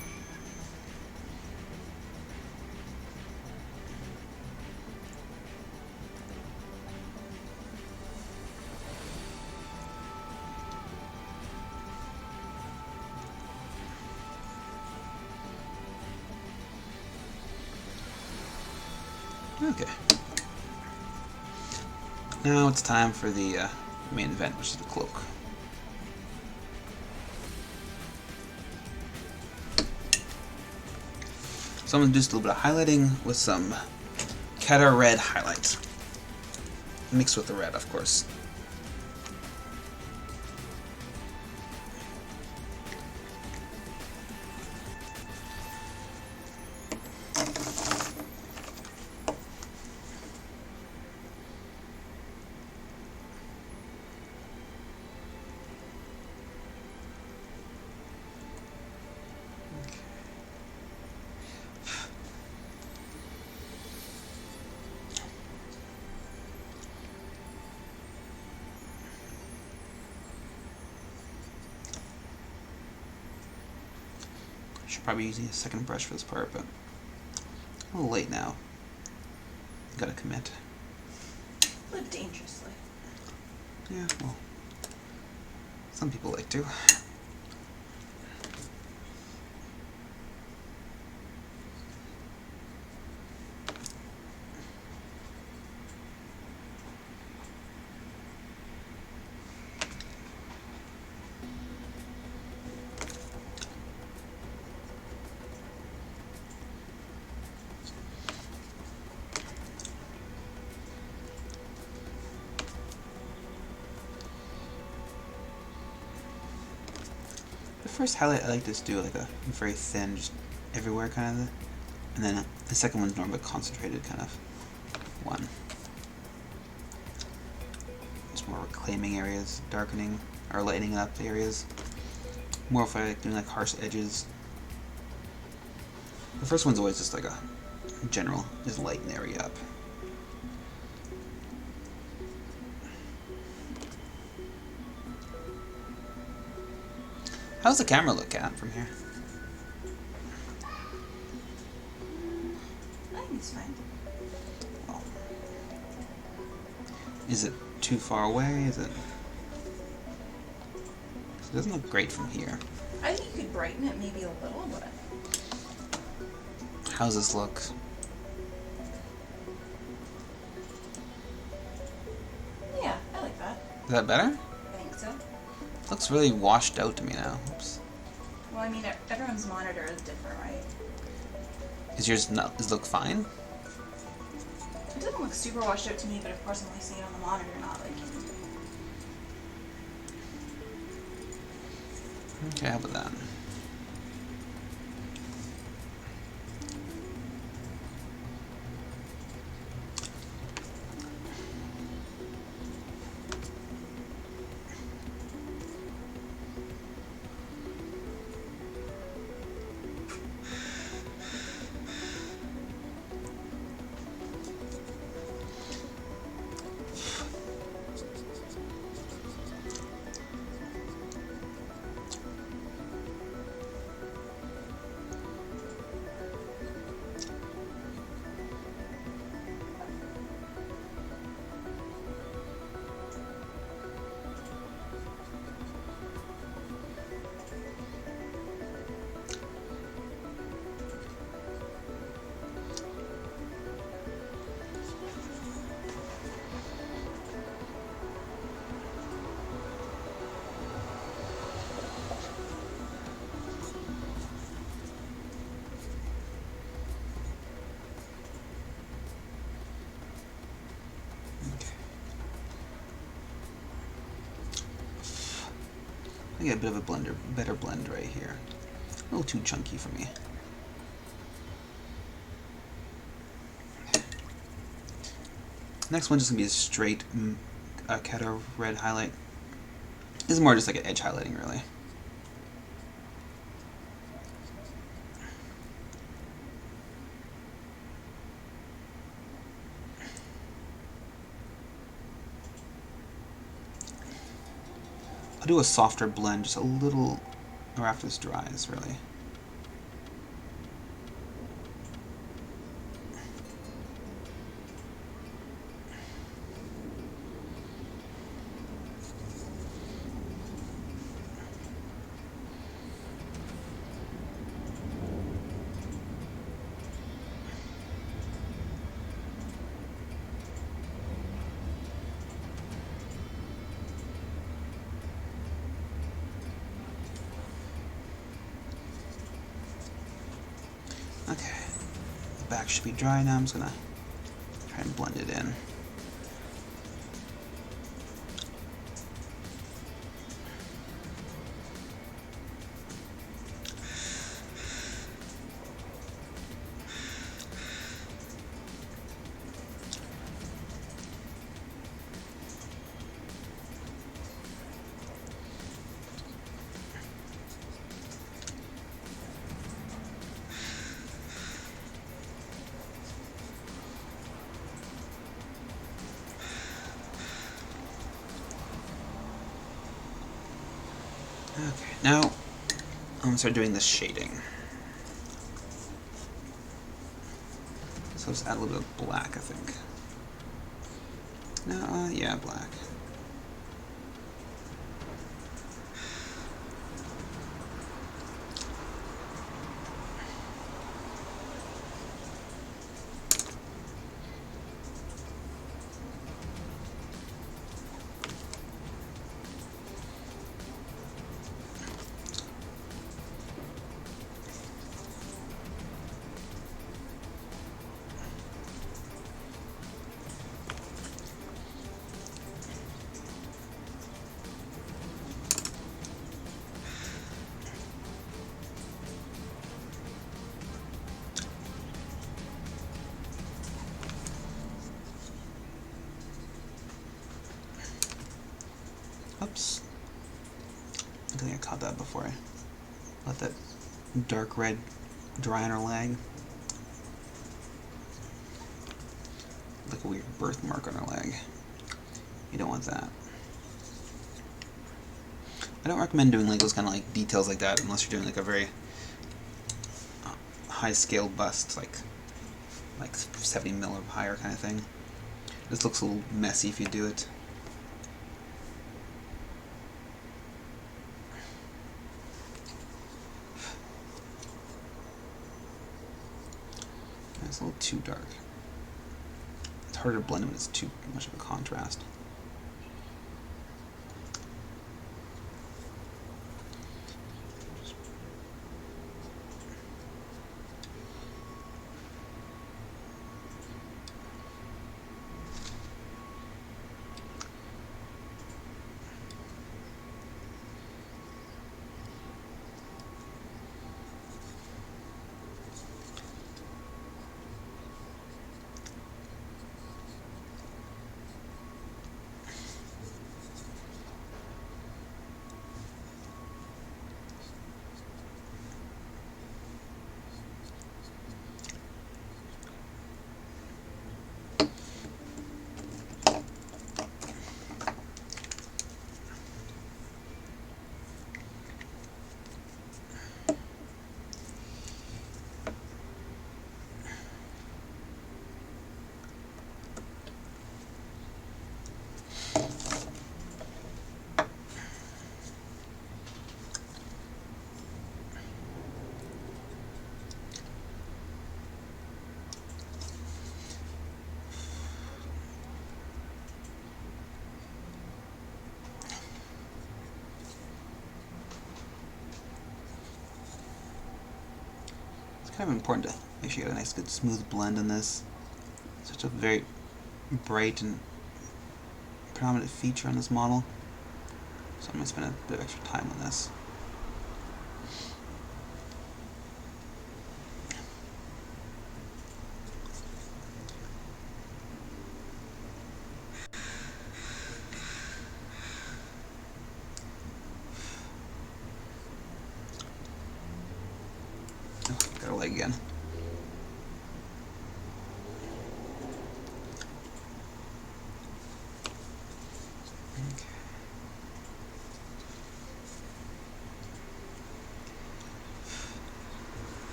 Okay. Now it's time for the main event, which is the cloak. So I'm going to do just a little bit of highlighting with some Theddra red highlight. Mixed with the red, of course. Should probably use a second brush for this part, but a little late now. Gotta commit. Live dangerously. Yeah, well, some people like to. The first highlight I like to just do like a very thin, just everywhere kind of, and then the second one's more of a concentrated kind of one. Just more reclaiming areas, darkening or lightening up the areas. More if I like doing like harsh edges. The first one's always just like a general, just lighten the area up. How's the camera look at from here? I think it's fine. Well, is it too far away? Is it? It doesn't look great from here. I think you could brighten it maybe a little, but... How's this look? Yeah, I like that. Is that better? I think so. Looks really washed out to me now. Oops. Well, I mean, everyone's monitor is different, right? Is yours not? Does it look fine? It doesn't look super washed out to me, but of course I'm only seeing it on the monitor, not like... Okay, how about that? I get a bit of a better blend right here. A little too chunky for me. Next one's just gonna be a straight Theddra red highlight. This is more just like an edge highlighting, really. I'll do a softer blend, just a little, or after this dries, really. Okay, the back should be dry now. I'm just gonna try and blend it in. Okay, now I'm gonna start doing the shading. So let's add a little bit of black, I think. No, yeah, black. Oops. I think I caught that before I let that dark red dry on her leg. Like a weird birthmark on her leg. You don't want that. I don't recommend doing like those kind of like details like that unless you're doing like a very high scale bust, like 70 mil or higher kind of thing. This looks a little messy if you do it. It's a little too dark. It's harder to blend when it's too much of a contrast. Kind of important to make sure you get a nice good smooth blend in this. It's such a very bright and predominant feature on this model, so I'm going to spend a bit of extra time on this. Oh, got her leg again.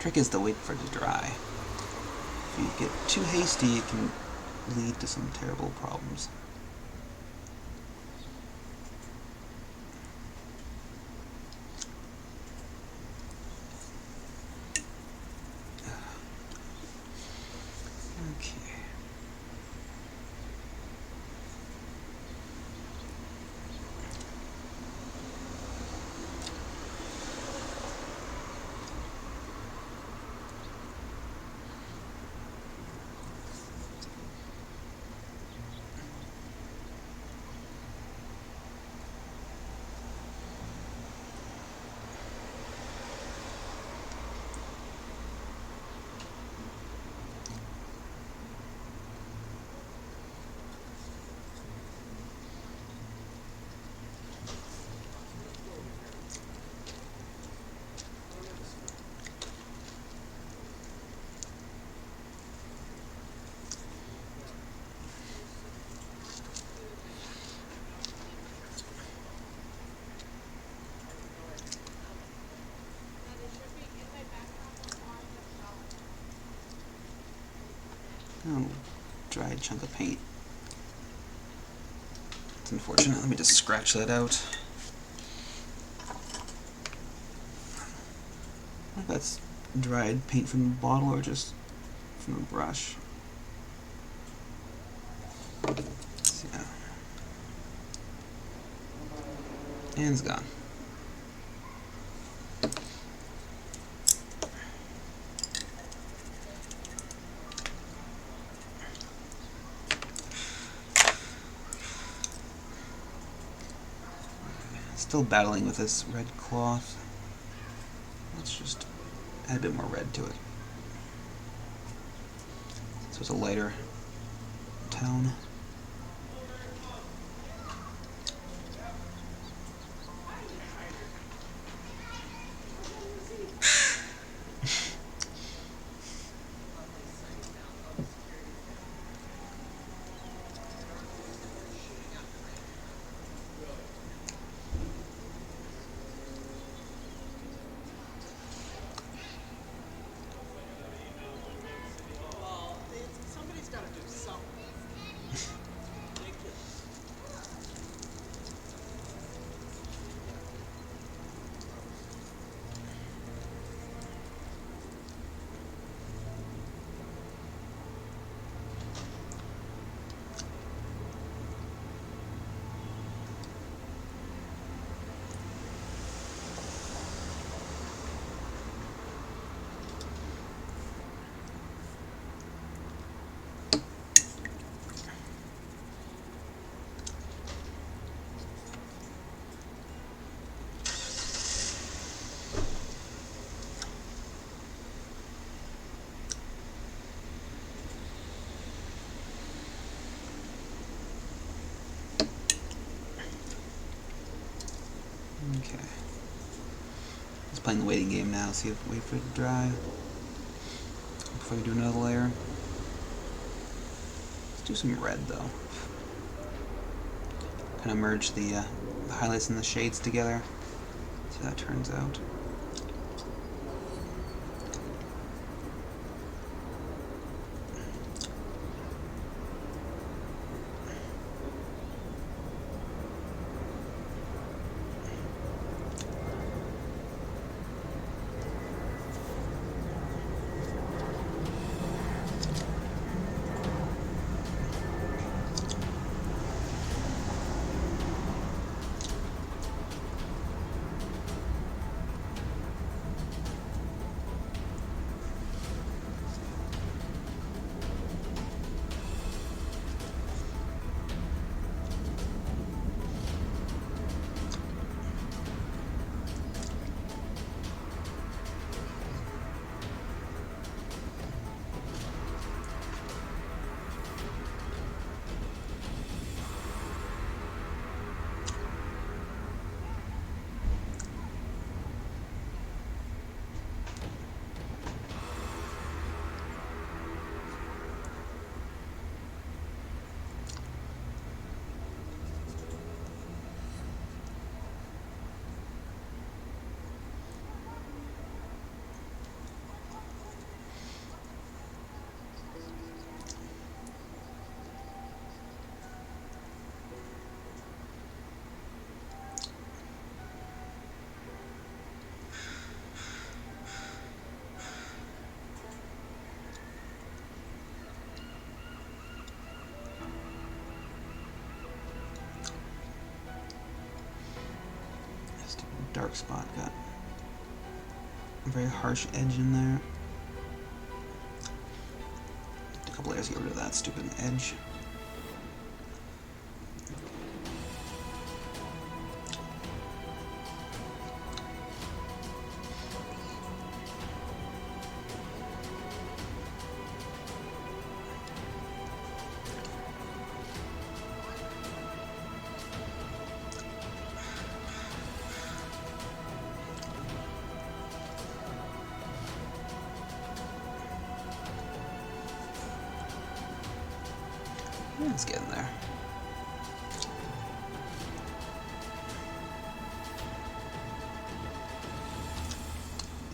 trick is to wait for it to dry. If you get too hasty, it can lead to some terrible problems. Okay. Oh, dried chunk of paint. It's unfortunate. Let me just scratch that out. I think that's dried paint from the bottle or just from a brush. Yeah. And it's gone. Still battling with this red cloth. Let's just add a bit more red to it. So it's a lighter tone. Okay. Just playing the waiting game now, see if wait for it to dry before we do another layer. Let's do some red though. Kind of merge the highlights and the shades together. See how that turns out. dark spot. Got a very harsh edge in there. A couple layers to get rid of that stupid edge. Let's get in there.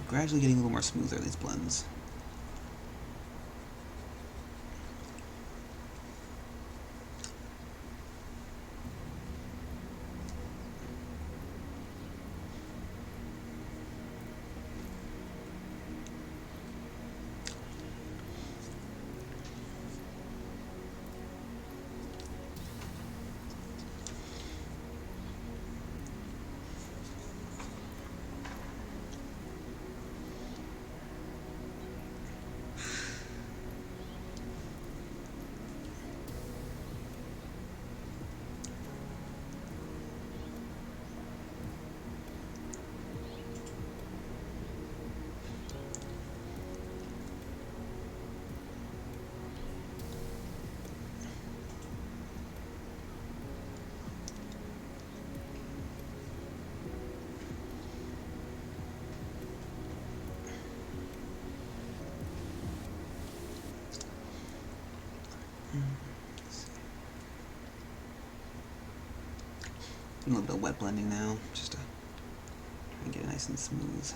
Gradually getting a little more smoother, these blends. A little bit of wet blending now, just to try and get it nice and smooth.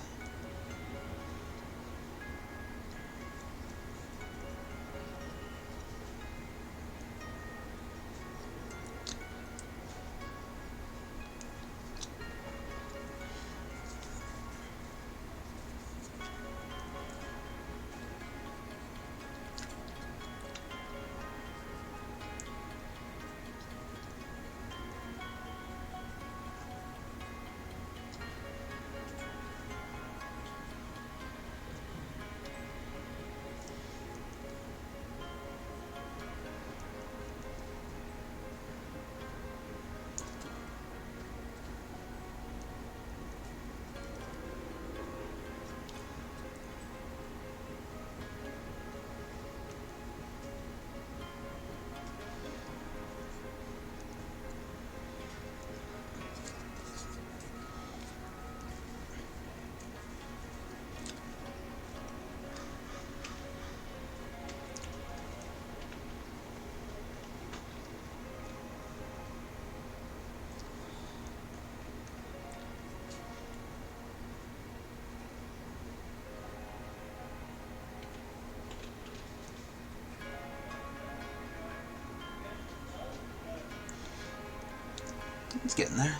It's getting there.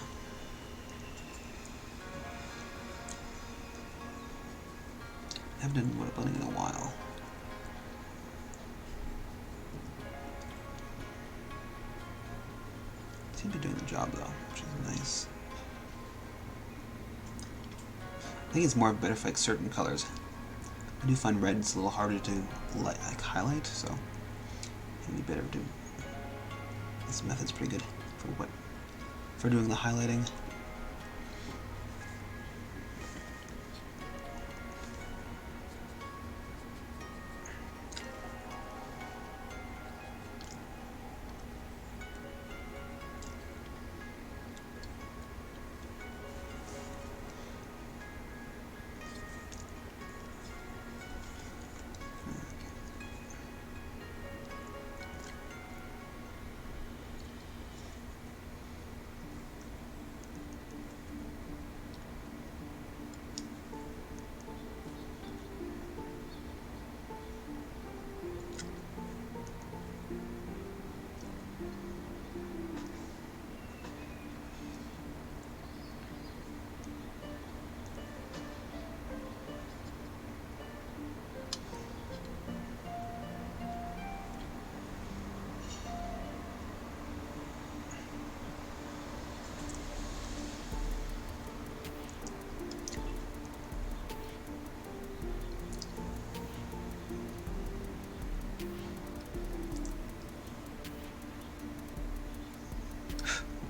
I haven't done wet blending in a while. Seem to be doing the job though, which is nice. I think it's more better for like certain colors. I do find red's a little harder to like highlight, so it'd be better to. This method's pretty good for doing the highlighting.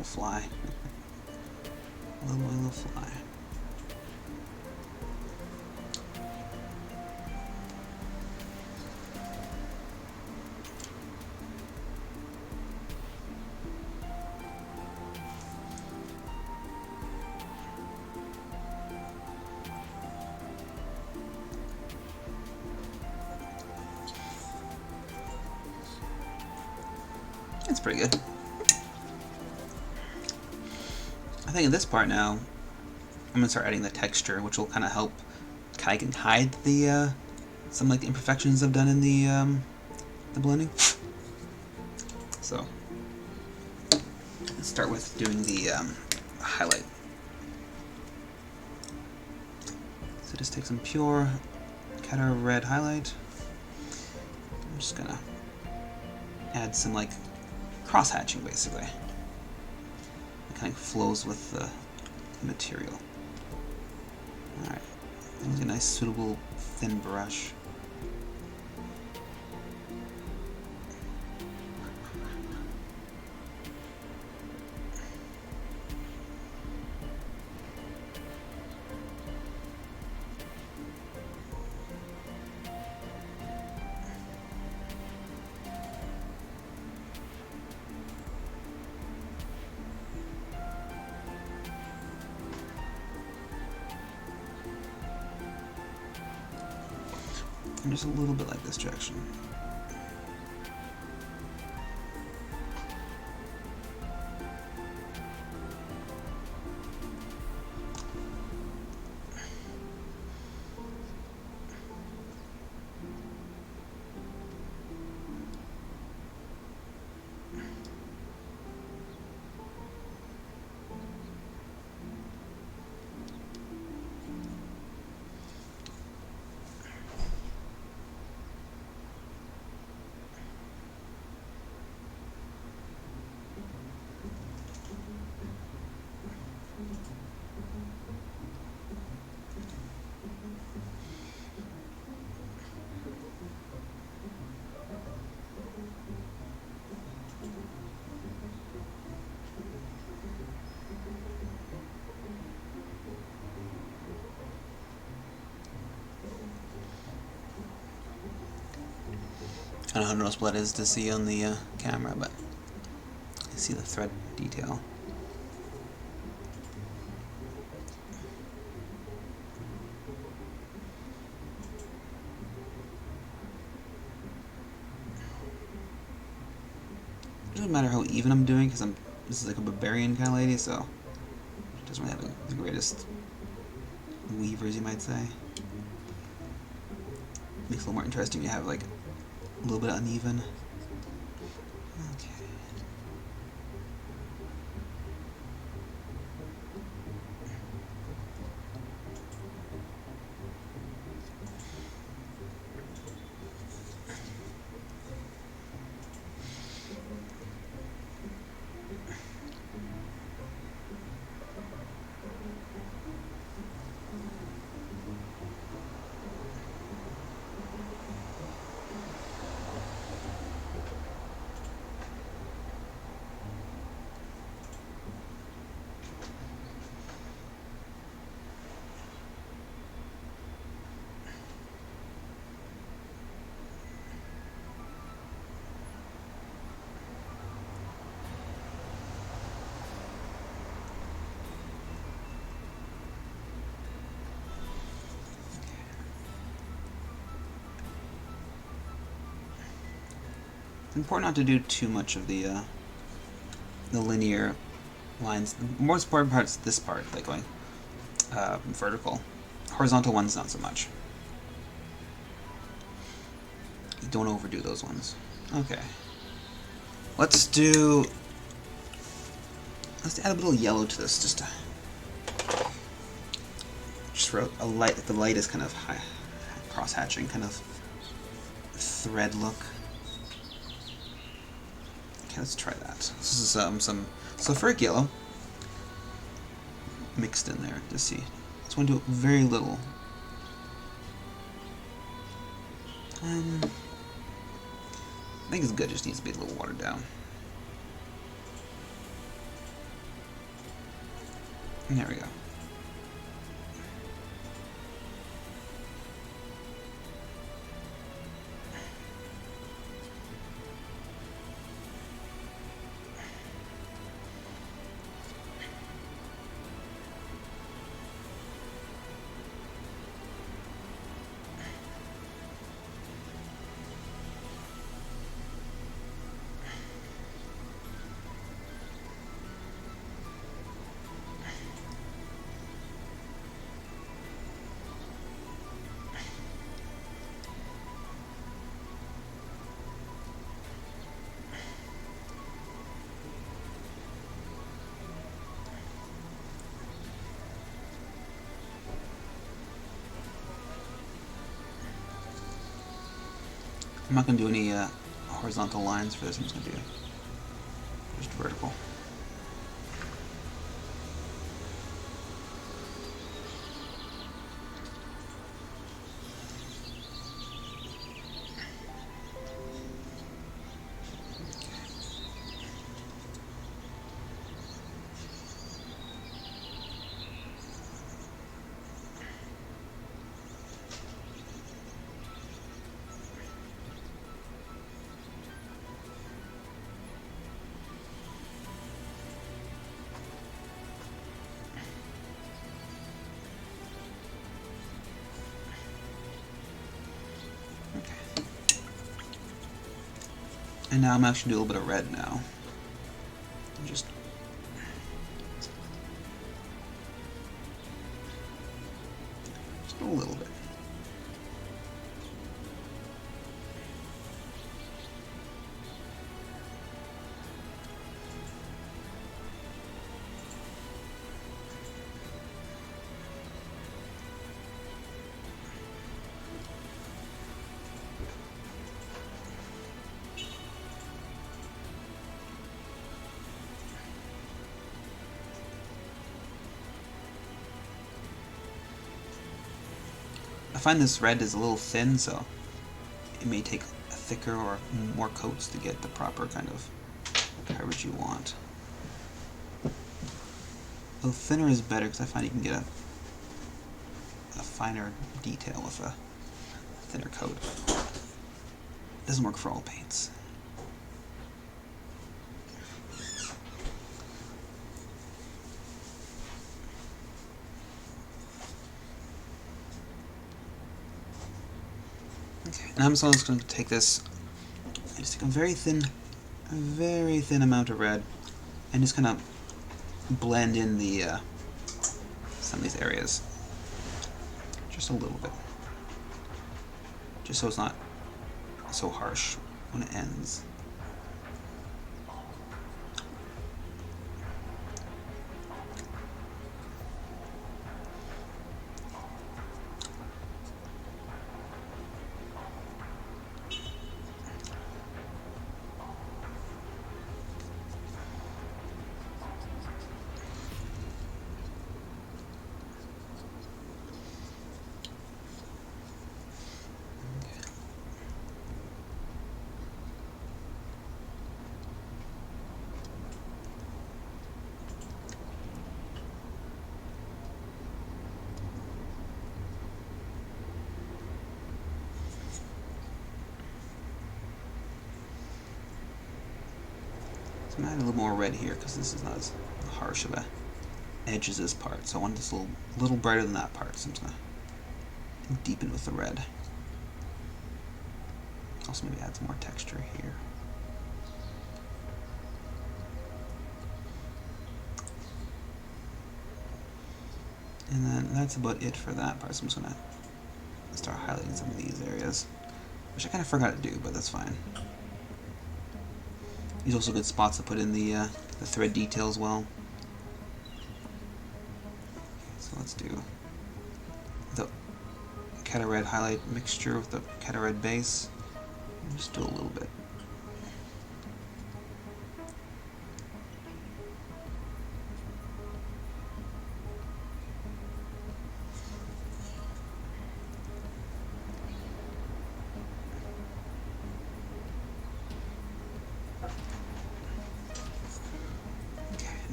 fly. Little fly. That's pretty good. I think in this part now, I'm gonna start adding the texture, which will kind of help, kind of hide the some like imperfections I've done in the blending. So let's start with doing the highlight. So just take some pure Catter red highlight. I'm just gonna add some like cross hatching basically. It kind of flows with the material. Alright, use a nice suitable thin brush. And just a little bit like this direction. I don't know how noticeable that is to see on the camera, but you see the thread detail. It doesn't matter how even I'm doing, because this is like a barbarian kind of lady, so it doesn't really have the greatest weavers, you might say. Makes it a little more interesting. You have like a little bit uneven. Okay. It's important not to do too much of the linear lines. The most important part is this part, like going vertical. Horizontal ones, not so much. You don't overdo those ones. Okay. Let's add a little yellow to this, just for a light. The light is kind of high, cross hatching, kind of thread look. Okay, let's try that. This is some sulfuric yellow mixed in there to see. Just want to do very little. I think it's good, just needs to be a little watered down. And there we go. I'm not going to do any horizontal lines for this. I'm just going to do just vertical. And now I'm actually doing a little bit of red now. Just a little bit. I find this red is a little thin, so it may take thicker or more coats to get the proper kind of coverage you want. Though thinner is better because I find you can get a finer detail with a thinner coat. It doesn't work for all paints. Okay, and I'm just going to take this and just take a very thin amount of red and just kind of blend in the some of these areas. Just a little bit. Just so it's not so harsh when it ends. I'm adding a little more red here because this is not as harsh of a edge as this part. So I want this a little brighter than that part. So I'm just going to deepen with the red. Also maybe add some more texture here. And then that's about it for that part. So I'm just going to start highlighting some of these areas, which I kind of forgot to do, but that's fine. These are also good spots to put in the thread detail as well. So let's do the Cata Red highlight mixture with the Cata Red base. Just do a little bit.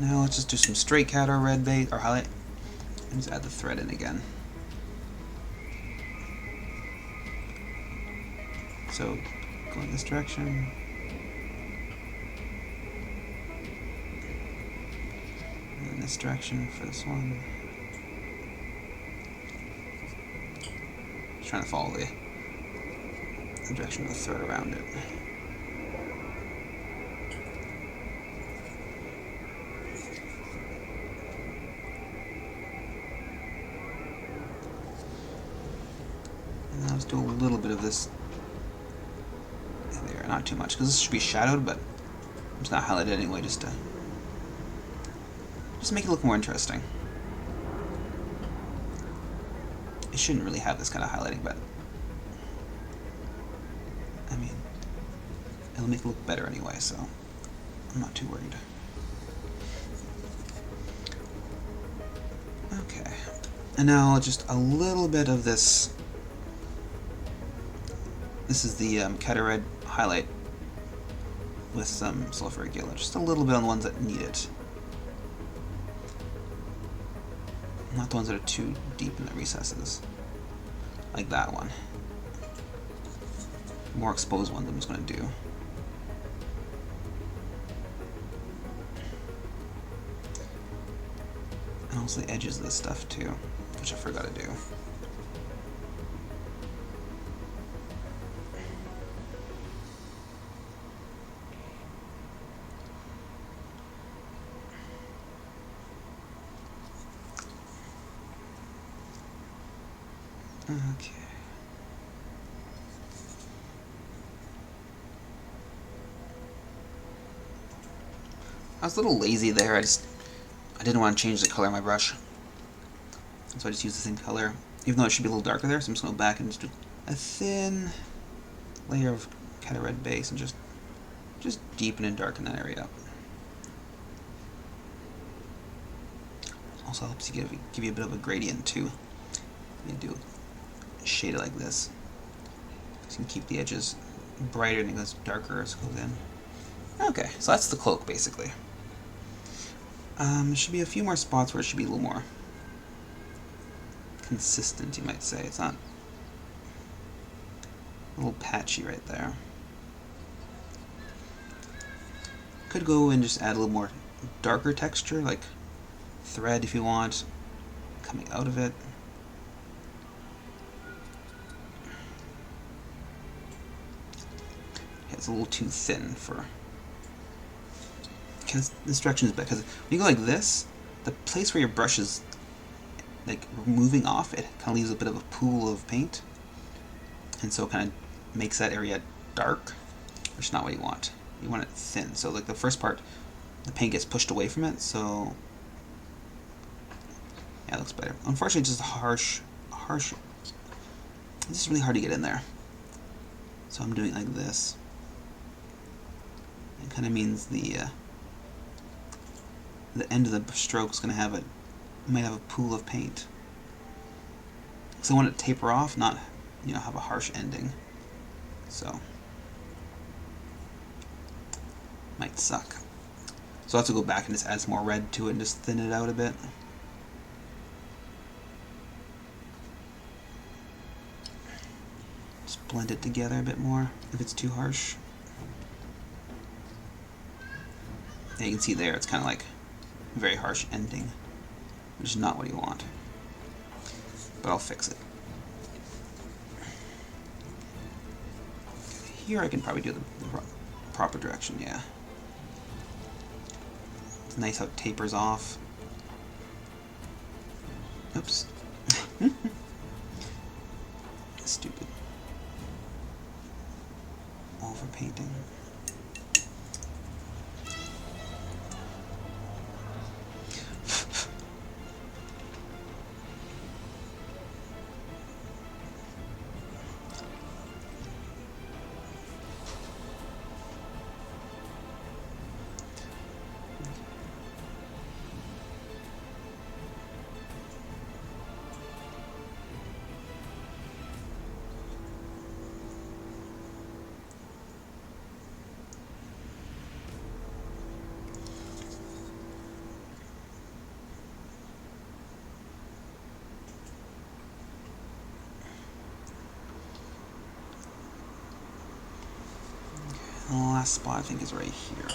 Now let's just do some straight cat or red base or highlight, and just add the thread in again. So go in this direction. And in this direction for this one. Just trying to follow the direction of the thread around it. And now let's do a little bit of this there, not too much, because this should be shadowed, but I'm just not highlighted anyway, just to make it look more interesting. It shouldn't really have this kind of highlighting, but I mean, it'll make it look better anyway, so I'm not too worried. Okay, and now just a little bit of this. This is the Cata Red highlight with some sulfuric yellow, just a little bit on the ones that need it. Not the ones that are too deep in the recesses, like that one. More exposed ones I'm just going to do. And also the edges of this stuff too, which I forgot to do. Okay. I was a little lazy there. I didn't want to change the color of my brush, so I just used the same color, even though it should be a little darker there. So I'm just going to go back and just do a thin layer of Cata Red base and just deepen and darken that area up. Also helps you give you a bit of a gradient too. You do shade it like this, so you can keep the edges brighter and it goes darker as it goes in. Okay, so that's the cloak basically. There should be a few more spots where it should be a little more consistent, you might say. It's not a little patchy right there. Could go and just add a little more darker texture, like thread if you want, coming out of it. It's a little too thin for, because this direction is better. Because when you go like this, the place where your brush is like moving off, it kind of leaves a bit of a pool of paint, and so it kind of makes that area dark, which is not what you want. You want it thin. So like the first part, the paint gets pushed away from it. So yeah, it looks better. Unfortunately, it's just harsh. It's just really hard to get in there. So I'm doing it like this. It kind of means the end of the stroke is going to have might have a pool of paint. So I want it to taper off, not have a harsh ending. So might suck. So I'll have to go back and just add some more red to it and just thin it out a bit. Just blend it together a bit more if it's too harsh. And you can see there, it's kind of like a very harsh ending, which is not what you want. But I'll fix it. Here I can probably do the proper direction, yeah. It's nice how it tapers off. Oops. Stupid. Overpainting. last spot, I think, is right here.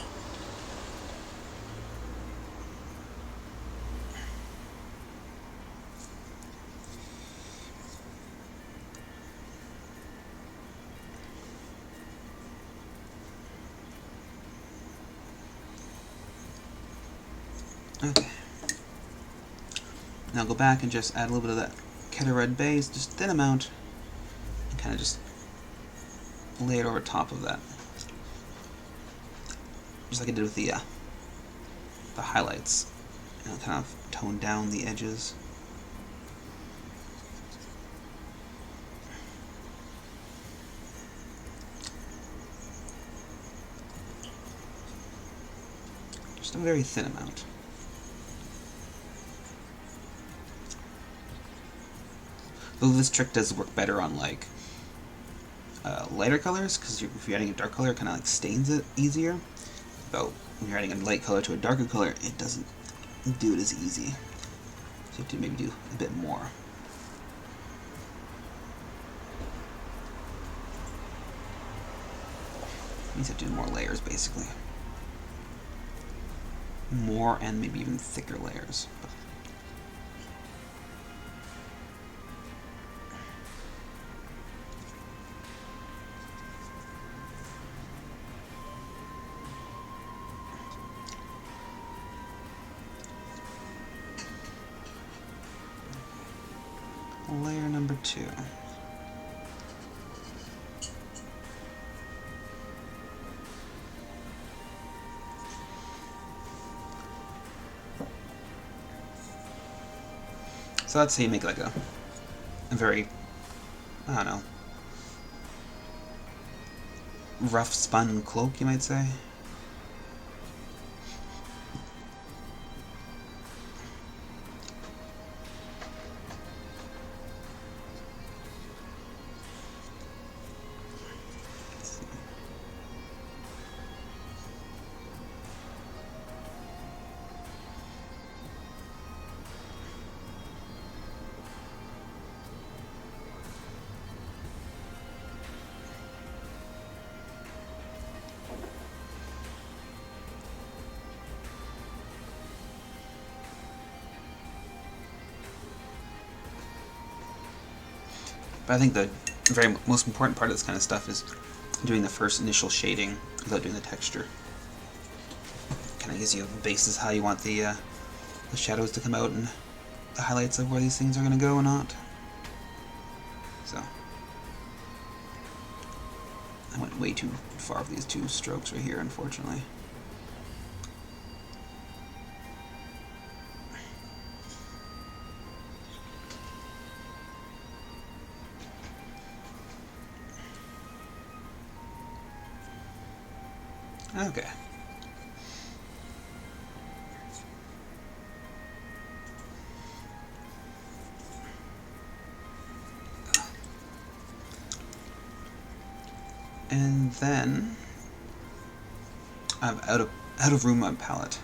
Okay. Now go back and just add a little bit of that Keter red base, just thin amount, and kind of just lay it over top of that. Just like I did with the highlights. You know, kind of tone down the edges. Just a very thin amount. Though this trick does work better on like lighter colors, because if you're adding a dark color, it kind of like stains it easier. Though when you're adding a light color to a darker color, it doesn't do it as easy. So you have to maybe do a bit more. Means you have to do more layers, basically. More and maybe even thicker layers. Layer number 2. So let's say you make like a very, I don't know, rough spun cloak, you might say. But I think the very most important part of this kind of stuff is doing the first initial shading without doing the texture. Kind of gives you a basis how you want the shadows to come out and the highlights of where these things are going to go or not. So I went way too far with these two strokes right here, unfortunately. Okay. And then I'm out of room on palette.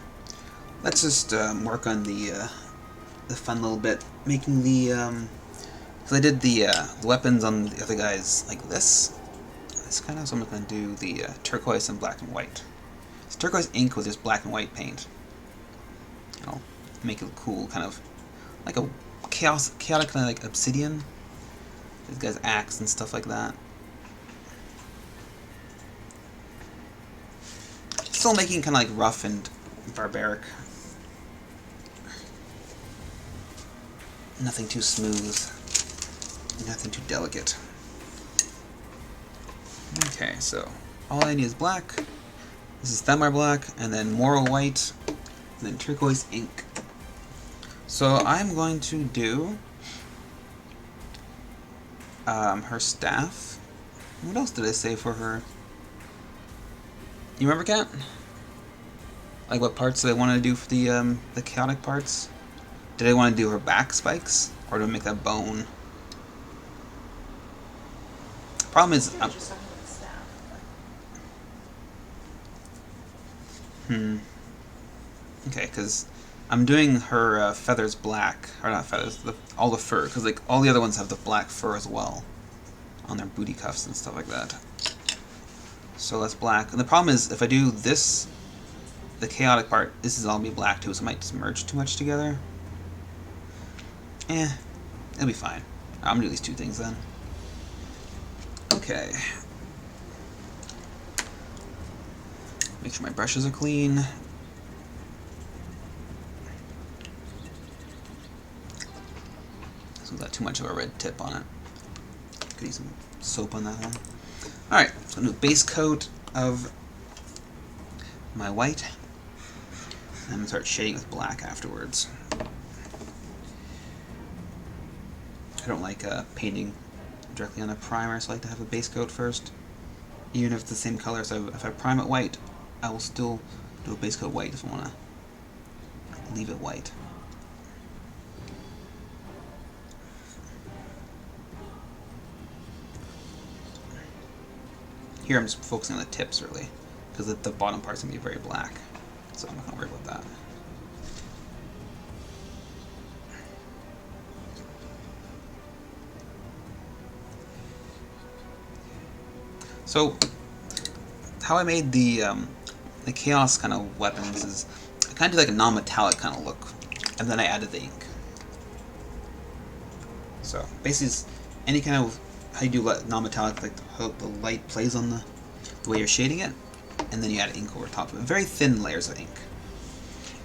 Let's just work on the fun little bit, making the because I did the weapons on the other guys like this. Kind of, so I'm going to do the turquoise and black and white. It's turquoise ink with just black and white paint. I'll make it cool, kind of like a chaotic kind of like obsidian. These guys' axe and stuff like that. Still making kind of like rough and barbaric. Nothing too smooth. Nothing too delicate. Okay, so all I need is black. This is Theddra black, and then Moral white, and then turquoise ink. So I'm going to do her staff. What else did I say for her? You remember, Kat? Like what parts did I want to do for the chaotic parts? Did I want to do her back spikes, or do I make that bone? Problem is, okay, because I'm doing her feathers black, or not feathers, all the fur, because like all the other ones have the black fur as well on their booty cuffs and stuff like that. So that's black. And the problem is, if I do this, the chaotic part, this is all going to be black too, so it might just merge too much together. It'll be fine. I'm going to do these two things then. Okay. Make sure my brushes are clean. So got too much of a red tip on it. Could use some soap on that one. Alright, so I'm going to do a base coat of my white. And I'm going to start shading with black afterwards. I don't like painting directly on a primer, so I like to have a base coat first. Even if it's the same color, so if I prime it white, I will still do a base coat white if I want to leave it white. Here I'm just focusing on the tips, really, because the bottom part's going to be very black, so I'm not going to worry about that. So, how I made the chaos kind of weapons is I kind of do like a non-metallic kind of look, and then I added the ink. So basically, it's any kind of how you do non-metallic, like how the light plays on the way you're shading it, and then you add ink over top of it. Very thin layers of ink,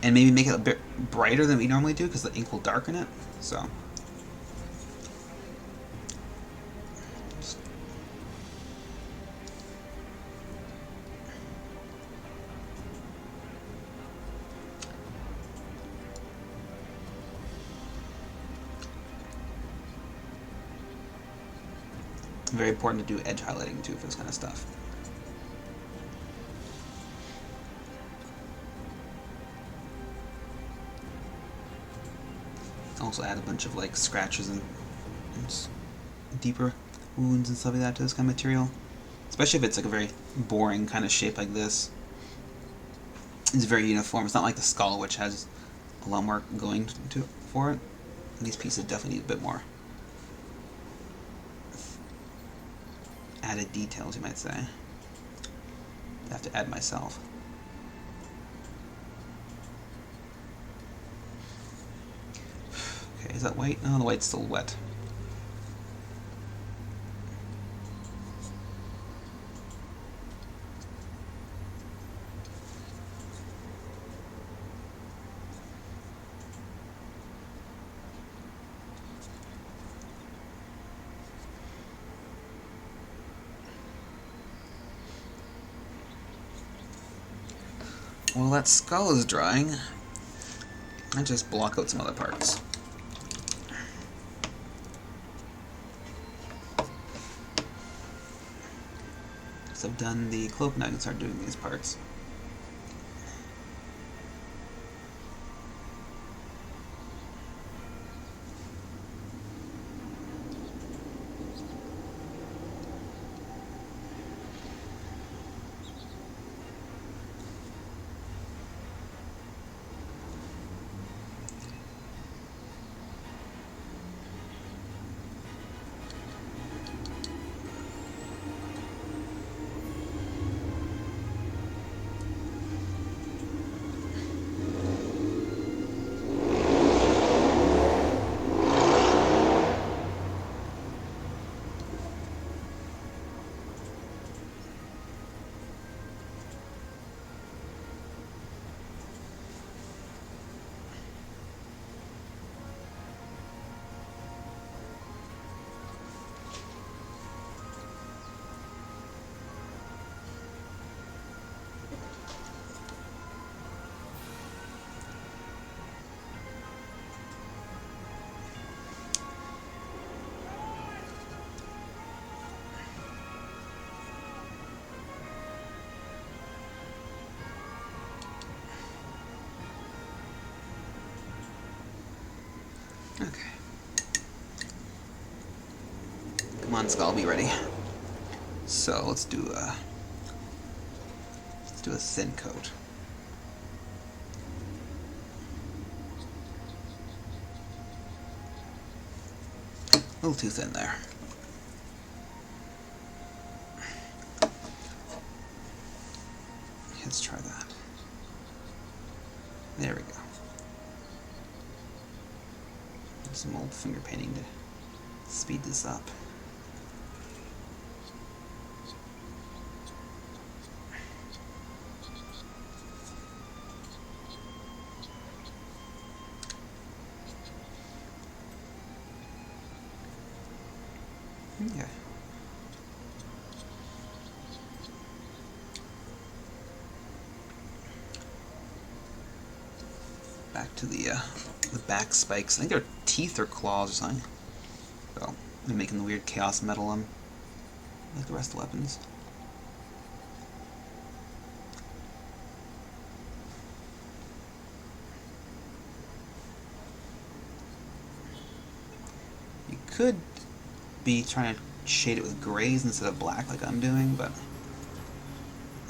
and maybe make it a bit brighter than we normally do because the ink will darken it. So. Very important to do edge highlighting too for this kind of stuff. Also add a bunch of like scratches and deeper wounds and stuff like that to this kind of material. Especially if it's like a very boring kind of shape like this. It's very uniform. It's not like the skull, which has a lot more going to for it. And these pieces definitely need a bit more added details, you might say. I have to add myself. Okay, is that white? No, the white's still wet. While that skull is drying, I just block out some other parts. So I've done the cloak, now I can start doing these parts. Okay. Come on, Skull, be ready. So let's do a thin coat. A little too thin there. There we go. Some old finger painting to speed this up. Okay. Back to the back spikes. I think they're teeth or claws or something. So I'm making the weird chaos metal on like the rest of the weapons. You could be trying to shade it with grays instead of black like I'm doing, but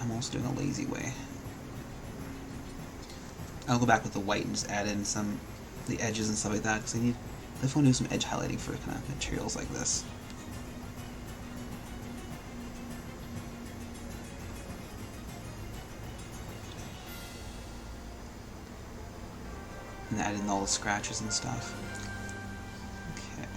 I'm also doing a lazy way. I'll go back with the white and just add in some the edges and stuff like that, because I definitely want to do some edge highlighting for kind of materials like this. And add in all the scratches and stuff. Okay.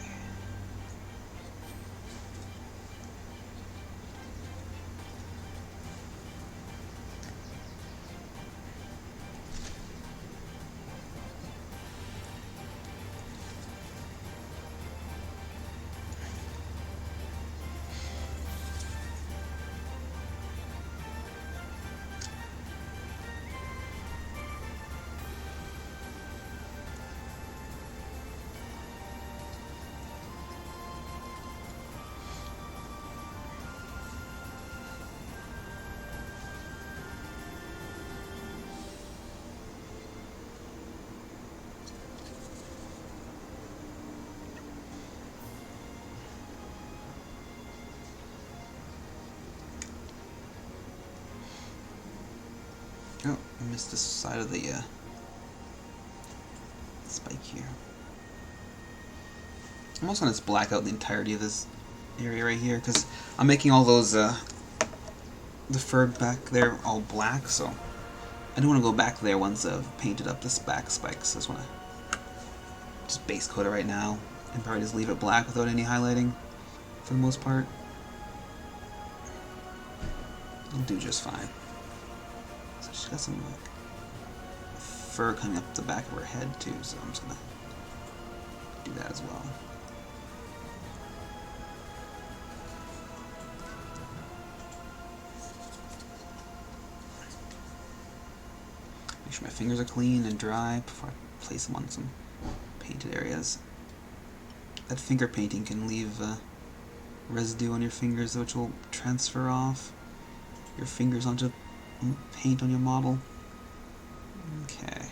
Oh, I missed this side of the spike here. I'm also going to black out the entirety of this area right here, because I'm making all those, the fur back there all black, so I don't want to go back there once I've painted up this back spikes. So I just want to just base coat it right now, and probably just leave it black without any highlighting for the most part. It'll do just fine. So she's got some like fur coming up the back of her head too, so I'm just gonna do that as well. Make sure my fingers are clean and dry before I place them on some painted areas. That finger painting can leave residue on your fingers, which will transfer off your fingers onto paint on your model. Okay.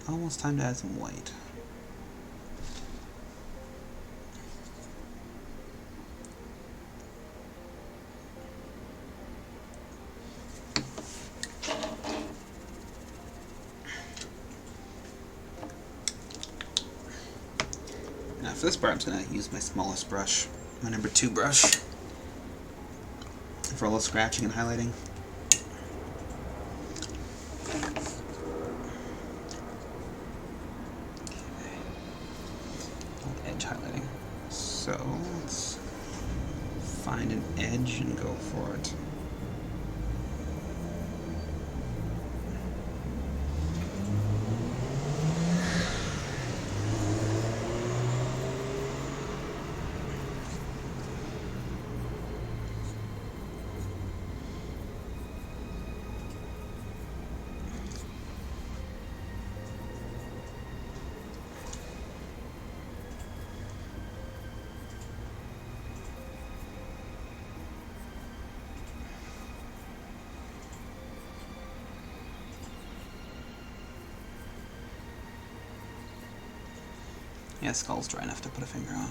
Almost time to add some white. Now for this part I'm just going to use my smallest brush, my number 2 brush, for all the scratching and highlighting. Highlighting. So let's find an edge and go for it. Yeah, Skull's dry enough to put a finger on.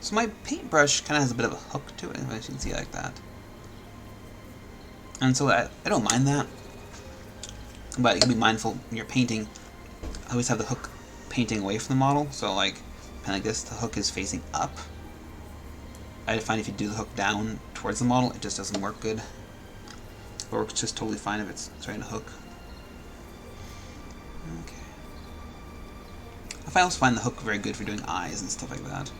So my paintbrush kind of has a bit of a hook to it, if I can see it like that. And so I don't mind that, but you can be mindful when you're painting. I always have the hook painting away from the model, so like pen like this, the hook is facing up. I find if you do the hook down towards the model, it just doesn't work good. It works just totally fine if it's trying to hook. Okay. I also find the hook very good for doing eyes and stuff like that.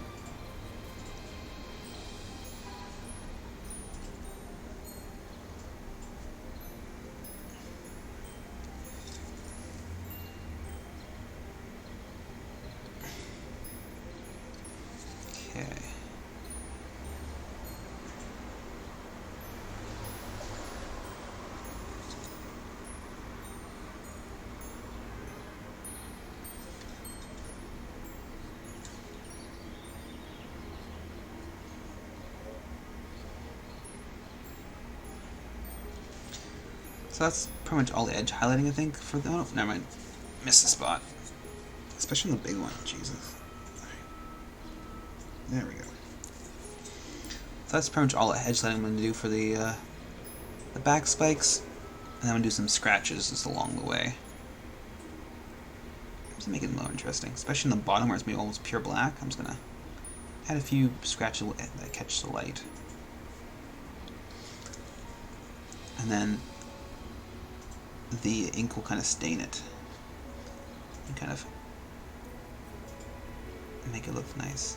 So that's pretty much all the edge highlighting, I think, for the... Oh, never mind. Missed a spot. Especially the big one. Jesus. There we go. So that's pretty much all the edge highlighting I'm going to do for the back spikes. And I'm going to do some scratches just along the way. Just to make it more interesting. Especially in the bottom where it's maybe almost pure black. I'm just going to add a few scratches that catch the light. And then the ink will kind of stain it and kind of make it look nice.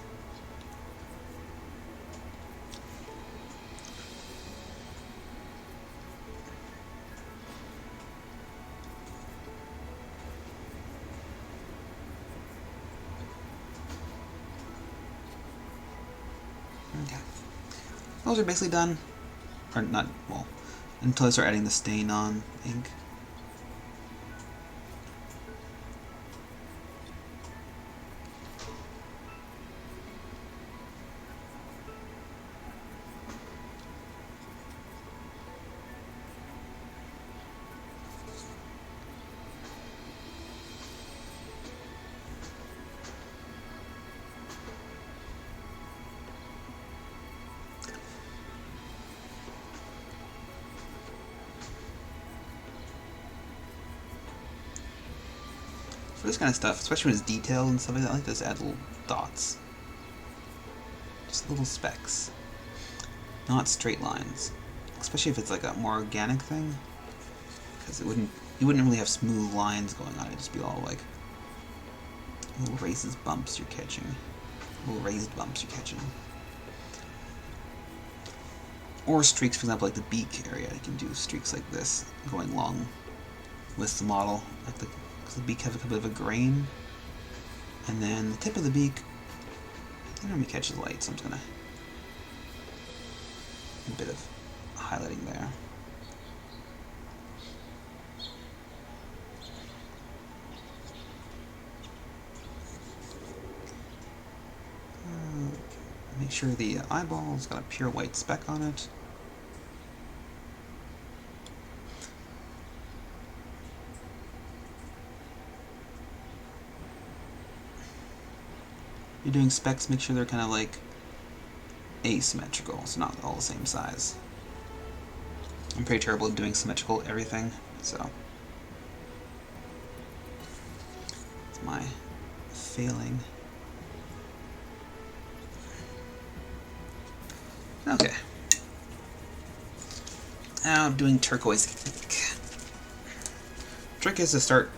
Okay. Those are basically done. Or not, well, until I start adding the stain on ink. For this kind of stuff, especially when it's detailed and stuff like that, I like to just add little dots. Just little specks. Not straight lines. Especially if it's like a more organic thing. Because you wouldn't really have smooth lines going on. It'd just be all like little raises, bumps you're catching. Little raised bumps you're catching. Or streaks, for example, like the beak area. You can do streaks like this, going along with the model. Like the beak has a bit of a grain, and then the tip of the beak, it normally catches light, so I'm just gonna a bit of highlighting there. Okay. Make sure the eyeball's got a pure white speck on it. You're doing specks, make sure they're kind of like asymmetrical, so not all the same size. I'm pretty terrible at doing symmetrical everything, so it's my failing. Okay. Now doing turquoise ink. Trick is to start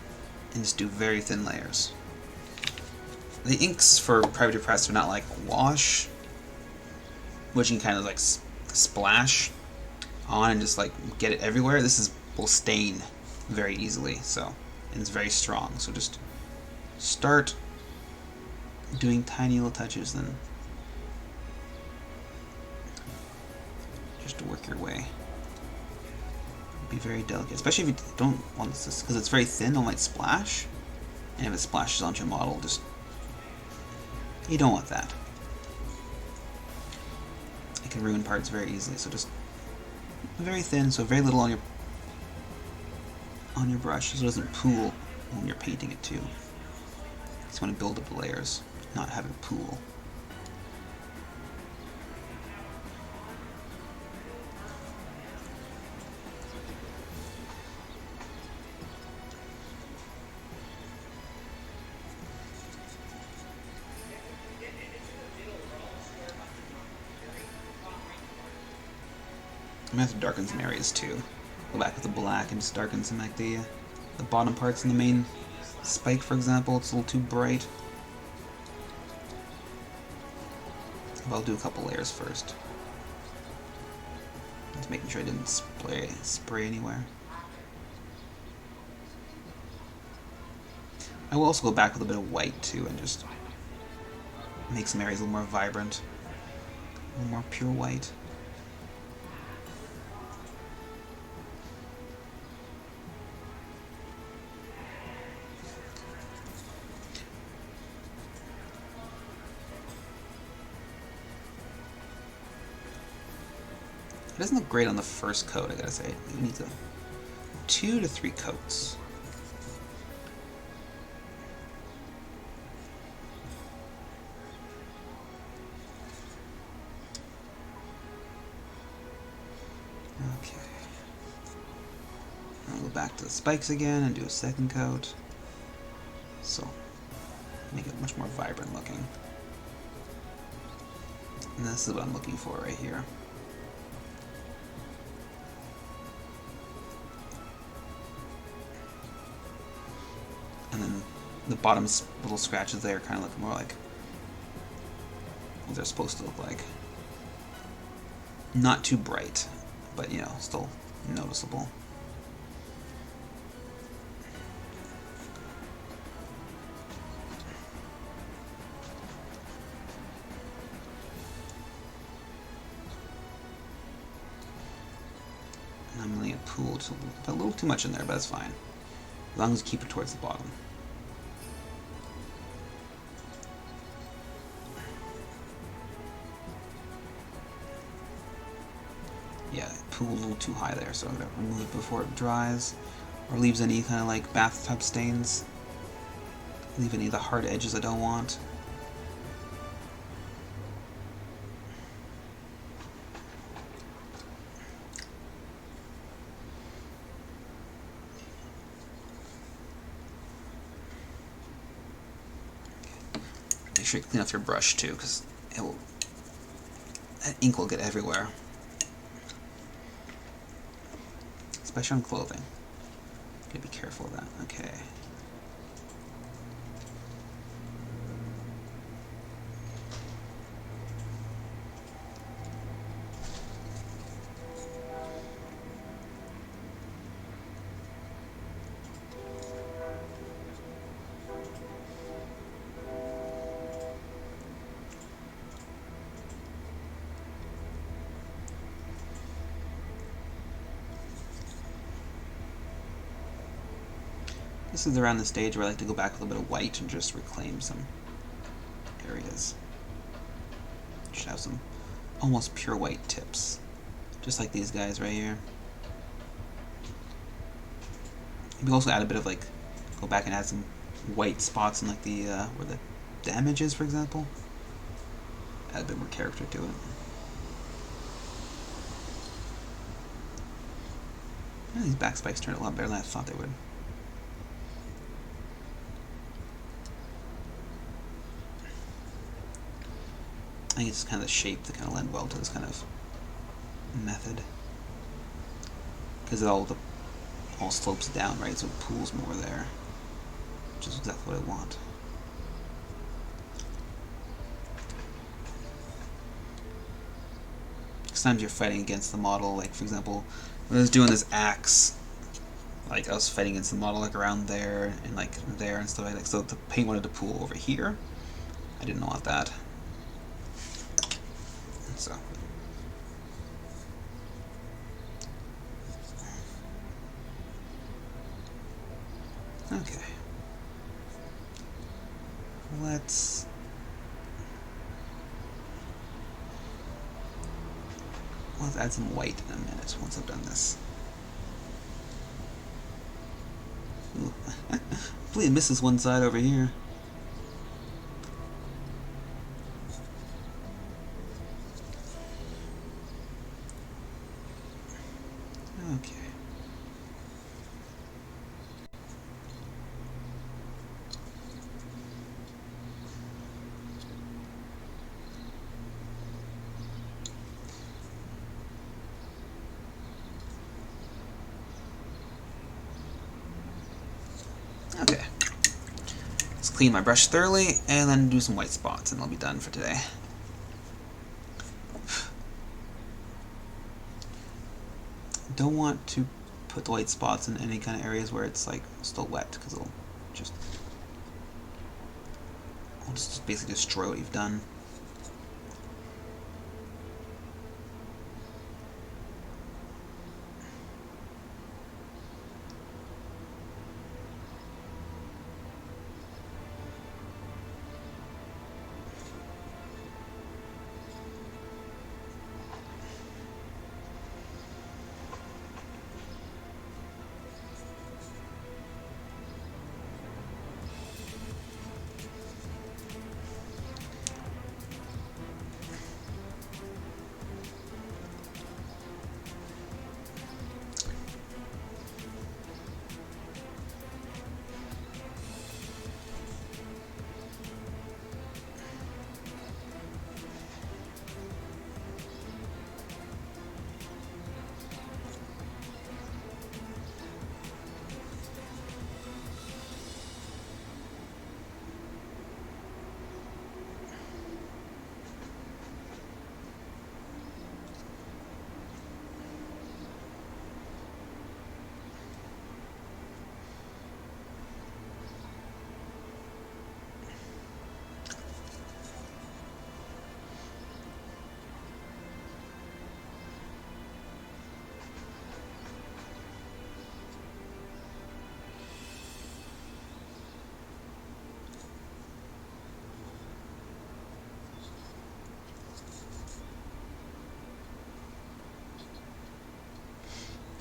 and just do very thin layers. The inks for private press are not like wash, which you can kind of like splash on and just like get it everywhere. This will stain very easily, so, and it's very strong. So just start doing tiny little touches, then just to work your way. Be very delicate, especially if you don't want this, because it's very thin, it might splash. And if it splashes onto your model, just... you don't want that. It can ruin parts very easily, so just very thin, so very little on your brush, so it doesn't pool when you're painting it too. You just want to build up the layers, not have it pool. I'm gonna have to darken some areas too. Go back with the black and just darken some, like the bottom parts in the main spike, for example. It's a little too bright. But I'll do a couple layers first. Just making sure I didn't spray anywhere. I will also go back with a bit of white too and just make some areas a little more vibrant, a little more pure white. It doesn't look great on the first coat, I gotta say. It needs 2 to 3 coats. Okay. I'll go back to the spikes again and do a second coat. So, make it much more vibrant looking. And this is what I'm looking for right here. And then the bottom little scratches there kind of look more like what they're supposed to look like. Not too bright, but you know, still noticeable. And I'm letting it pool just a little too much in there, but that's fine. As long as you keep it towards the bottom. Yeah, it pooled a little too high there, so I'm going to remove it before it dries. Or leaves any kind of like bathtub stains. Leave any of the hard edges I don't want. Make sure you clean off your brush too, because that ink will get everywhere. Especially on clothing. Gotta be careful of that. Okay. This is around the stage where I like to go back with a bit of white and just reclaim some areas. Just have some almost pure white tips. Just like these guys right here. You can also add a bit of like, go back and add some white spots in like the, where the damage is, for example. Add a bit more character to it. Yeah, these back spikes turned a lot better than I thought they would. I think it's kind of the shape that kind of lend well to this kind of method, because it all slopes down, right? So it pools more there, which is exactly what I want. Sometimes you're fighting against the model, like for example, when I was doing this axe, like I was fighting against the model like around there and like there and stuff like that. So the paint wanted to pool over here. I didn't want that. So Okay. Let's add some white in a minute once I've done this. Ooh. Hopefully it misses one side over here. Okay. Okay. Let's clean my brush thoroughly and then do some white spots and I'll be done for today. Don't want to put the white spots in any kind of areas where it's like still wet because it'll just basically destroy what you've done.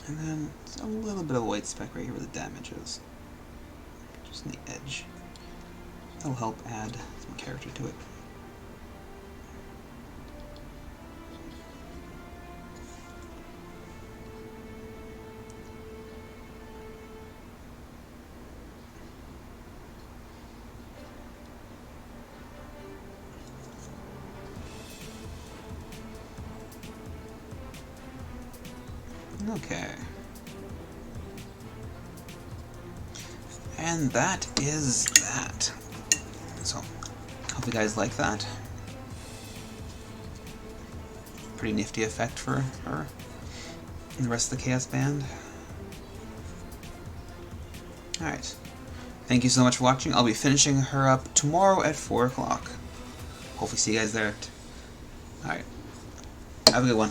And then a little bit of a white speck right here where the damage is. Just in the edge. That'll help add some character to it. Okay. And that is that. So, hope you guys like that. Pretty nifty effect for her and the rest of the Chaos Band. Alright. Thank you so much for watching. I'll be finishing her up tomorrow at 4 o'clock. Hopefully see you guys there. Alright. Have a good one.